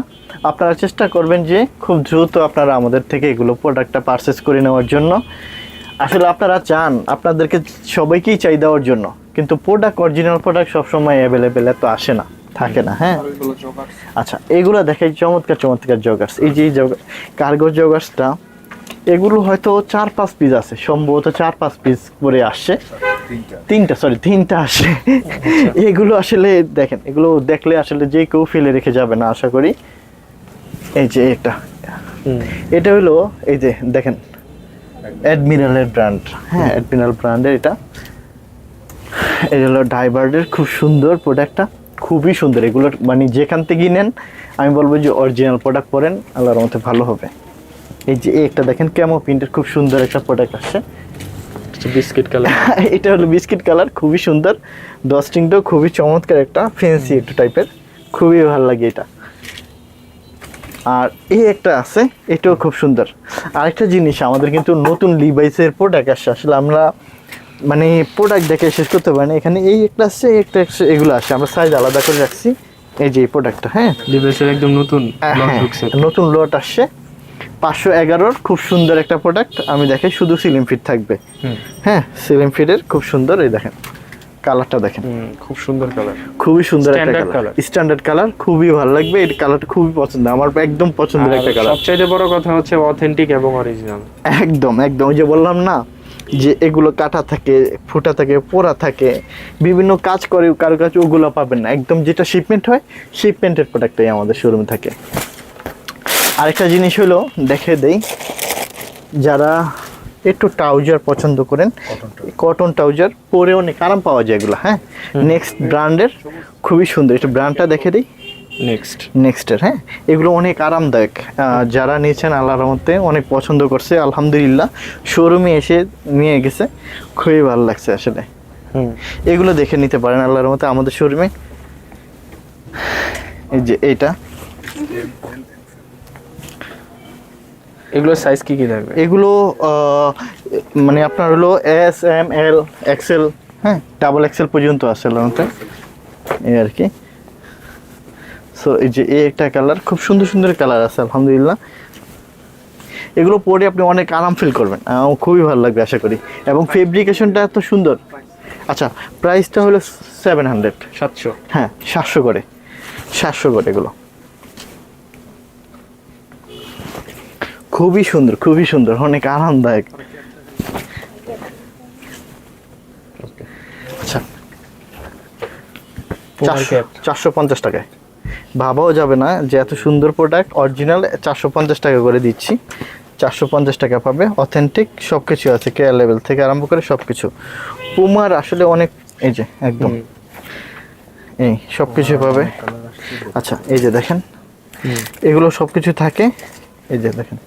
আপনারা চেষ্টা করবেন যে খুব দ্রুত আপনারা আমাদের থেকে এগুলো প্রোডাক্টটা পারচেস করে নেওয়ার জন্য। আসলে আপনারা চান, আপনাদেরকে সবাইকেই চাই দেওয়ার জন্য, কিন্তু প্রোডাক্ট অরিজিনাল প্রোডাক্ট সবসময় অ্যাভেলেবেল এত আসে না, থাকে না। হ্যাঁ আচ্ছা, এগুলো দেখাই চমৎকার চমৎকার জগার্স। এই যে কার্গো জগার্সটা, এগুলো হয়তো 4-5 পিস আছে, সম্ভবত 4-5 পিস করে আসছে। তিনটা, সরি, তিনটা আসে। এগুলো আসলে দেখেন, এগুলো দেখলে আসলে যে কেউ ফেলে রেখে যাবে না আশা করি। এই যে এটা হলো, এই যে দেখেন, অ্যাডমিরালের ব্র্যান্ড, হ্যাঁ অ্যাডমিরাল ব্র্যান্ডের এটা হলো ডাইভার্ডের খুব সুন্দর প্রোডাক্টটা, খুবই সুন্দর। এগুলো মানে যেখান থেকে নেন আমি বলবো যে অরিজিনাল প্রোডাক্ট পরেন, আল্লাহর রহমতে ভালো হবে। এই যে একটা দেখেন ক্যামো প্রিন্টের খুব সুন্দর একটা প্রোডাক্ট আসছে, বিস্কিট কালার। এটা হলো বিস্কিট কালার, খুবই সুন্দর। ডস্টিংটাও খুবই চমৎকার, একটা ফ্যান্সি একটু টাইপের, খুবই ভালো লাগে এটা। আর এই একটা আছে, এটাও খুব সুন্দর। আরেকটা জিনিস, আমাদের কিন্তু নতুন লিভাইসের প্রোডাক্ট আসছে, আসলে আমরা মানে প্রোডাক্ট দেখে শেষ করতে পারি না। এখানে এই একটা আসছে, একটা আসছে, এগুলো আসছে, আমরা সাইজ আলাদা করে রাখছি। এই যে এই প্রোডাক্টটা, হ্যাঁ লিভাইসের একদম নতুন নতুন লট আসছে, 511 খুব সুন্দর একটা প্রোডাক্ট। আমি দেখাই, শুধু সিলিং ফিট থাকবে, হ্যাঁ সিলিং ফিটের খুব সুন্দর। এই দেখেন কালারটা দেখেন, খুব সুন্দর কালার, খুবই সুন্দর একটা Standard colour, color। Standard colour, খুবই ভালো লাগবে। এই কালারটা খুবই পছন্দ আমার, একদম পছন্দের একটা কালার। সবচেয়ে বড় কথা হচ্ছে অথেন্টিক এবং অরিজিনাল। একদম একদম, ওই যে বললাম না যে এগুলো কাটা থাকে, ফুটা থাকে, পোড়া থাকে, বিভিন্ন কাজ করে কারো কাছে, ওগুলো পাবেন না। একদম যেটা শিপমেন্ট হয়, শিপমেন্টের প্রোডাক্টটাই আমাদের শোরুমে থাকে। আরেকটা জিনিস হলো দেখে দেই, যারা একটু ট্রাউজার পছন্দ করেন, কটন ট্রাউজার পরে অনেক আরাম পাওয়া যায় এগুলো, হ্যাঁ নেক্সট ব্র্যান্ডের, খুবই সুন্দর। একটু ব্র্যান্ডটা দেখে দিই, নেক্সটের, হ্যাঁ এগুলো অনেক আরামদায়ক। যারা নিয়েছেন আল্লাহর রহমতে অনেক পছন্দ করছে, আলহামদুলিল্লাহ। শোরুমে এসে নিয়ে গেছে, খুবই ভালো লাগছে আসলে। এগুলো দেখে নিতে পারেন আল্লাহর রহমতে আমাদের শোরুমে। এই যে এইটা, এগুলো সাইজ কি থাকবে? এগুলো মানে আপনার হলো এস, এম, এল, এক্সেল, হ্যাঁ ডাবল এক্সেল পর্যন্ত আছে আল্লাহর রহমতে, এই আর কি। সো এই যে এই একটা কালার, খুব সুন্দর সুন্দর কালার আছে আলহামদুলিল্লাহ। এগুলো পরে আপনি অনেক আরাম ফিল করবেন, খুবই ভালো লাগবে আশা করি। এবং ফেব্রিকেশনটা এত সুন্দর। আচ্ছা, প্রাইসটা হলো 700, 700, হ্যাঁ 700 করে, 700 করে। এগুলো খুবই সুন্দর, খুবই সুন্দর, অনেক আরামদায়ক। আচ্ছা, 450 টাকায় ভাবাও যাবে না যে এত সুন্দর প্রোডাক্ট অরিজিনাল 450 টাকা করে দিচ্ছি। 450 টাকা পাবে, অথেন্টিক সব কিছু আছে, কেয়ার লেভেল থেকে আরম্ভ করে সব কিছু। পুমার আসলে অনেক, এই যে একদম এই সব কিছু পাবে। আচ্ছা এই যে দেখেন, এগুলো সব কিছু থাকে, এই যে দেখেন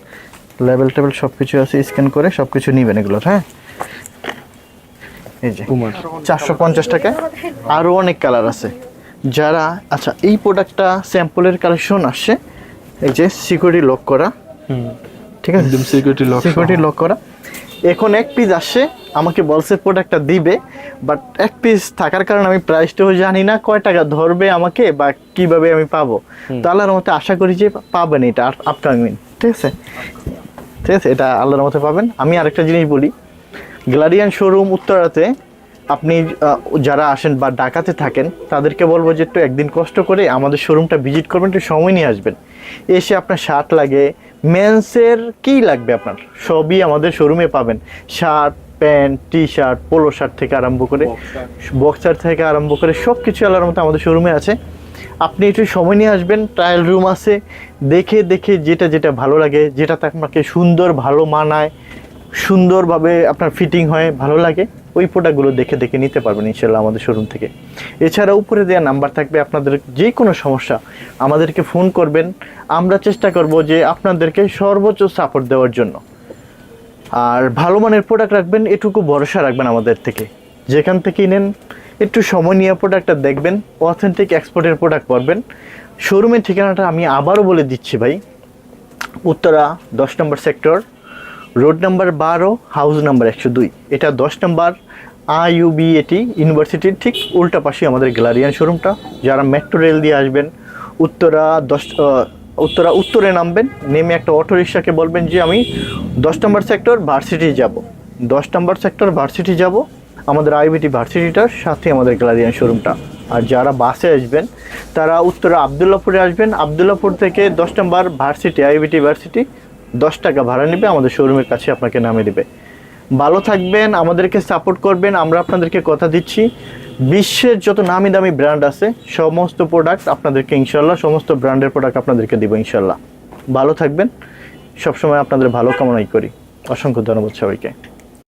লেভেল টেবিল সব কিছু আছে, স্ক্যান করে সব কিছু নেবেন এগুলোর, হ্যাঁ এই যে 450 টাকায়। আরও অনেক কালার আছে যারা, আচ্ছা এই প্রোডাক্টটা স্যাম্পলের কালেকশন আসছে, এই যে সিকিউরিটি লক করা, ঠিক আছে একদম সিকিউরিটি লক করা। এখন এক পিস আসছে, আমাকে বলছে প্রোডাক্টটা দিবে, বাট এক পিস থাকার কারণে আমি প্রাইসটাও জানি না কয় টাকা ধরবে আমাকে বা কিভাবে আমি পাবো। তো আল্লাহর মতে আশা করি যে পাবেন এটা আপকামিং, ঠিক আছে ঠিক আছে, এটা আল্লাহর মতে পাবেন। আমি আরেকটা জিনিস বলি, গ্যালারিয়ান শোরুম উত্তরাতে আপনি যারা আসেন বা ঢাকাতে থাকেন তাদেরকে বলবো যে একটু একদিন কষ্ট করে আমাদের শোরুমটা ভিজিট করবেন, একটু সময় নিয়ে আসবেন। এসে আপনার শার্ট লাগে, মেন্সের কী লাগবে আপনার সবই আমাদের শোরুমে পাবেন। Shirt, pant, T shirt, polo shirt থেকে আরম্ভ করে বক্সার থেকে আরম্ভ করে সব কিছু আল্লাহর মতো আমাদের শোরুমে আছে। আপনি একটু সময় নিয়ে আসবেন, ট্রায়াল রুম আছে, দেখে দেখে যেটা যেটা ভালো লাগে, যেটাতে আপনাকে সুন্দর ভালো মানায়, সুন্দরভাবে আপনার ফিটিং হয়, ভালো লাগে, ওই প্রোডাক্টগুলো দেখে দেখে নিতে পারবেন ইনশাল্লাহ আমাদের শোরুম থেকে। এছাড়া উপরে দেওয়া নাম্বার থাকবে, আপনাদের যে কোনো সমস্যা আমাদেরকে ফোন করবেন, আমরা চেষ্টা করব যে আপনাদেরকে সর্বোচ্চ সাপোর্ট দেওয়ার জন্য। আর ভালো মানের প্রোডাক্ট রাখবেন, এটুকু ভরসা রাখবেন আমাদের থেকে। যেখান থেকেই নেন একটু সময় নিয়ে প্রোডাক্টটা দেখবেন, অথেন্টিক এক্সপোর্টের প্রোডাক্ট পাবেন। শোরুমের ঠিকানাটা আমি আবারও বলে দিচ্ছি ভাই, উত্তরা 10 নম্বর sector, road number 12, house number 102। এটা 10 নম্বর IUBAT ইউনিভার্সিটির ঠিক উল্টা পাশে আমাদের গ্যালারিয়ান শোরুমটা। যারা মেট্রো রেল দিয়ে আসবেন, উত্তরে নামবেন, নেমে একটা অটো রিক্সাকে বলবেন যে আমি 10 নম্বর সেক্টর ভার্সিটি যাব, 10 নম্বর সেক্টর ভার্সিটি যাব, আমাদের IUBAT ভার্সিটিটার সাথে আমাদের গ্যালারিয়ান শোরুমটা। আর যারা বাসে আসবেন তারা উত্তরা আবদুল্লাপুরে আসবেন, আবদুল্লাপুর থেকে 10 নম্বর ভার্সিটি IUBAT ভার্সিটি 10 টাকা ভাড়া নেবে, আমাদের শোরুমের কাছে আপনাকে নামিয়ে দেবে। ভালো থাকবেন, আমাদেরকে সাপোর্ট করবেন। আমরা আপনাদেরকে কথা দিচ্ছি, বিশ্বের যত নামি দামি ব্র্যান্ড আছে সমস্ত প্রোডাক্ট আপনাদেরকে ইনশাল্লাহ, সমস্ত ব্র্যান্ডের প্রোডাক্ট আপনাদেরকে দিব ইনশাল্লাহ। ভালো থাকবেন, সবসময় আপনাদের ভালো কামনাই করি। অসংখ্য ধন্যবাদ সবাইকে।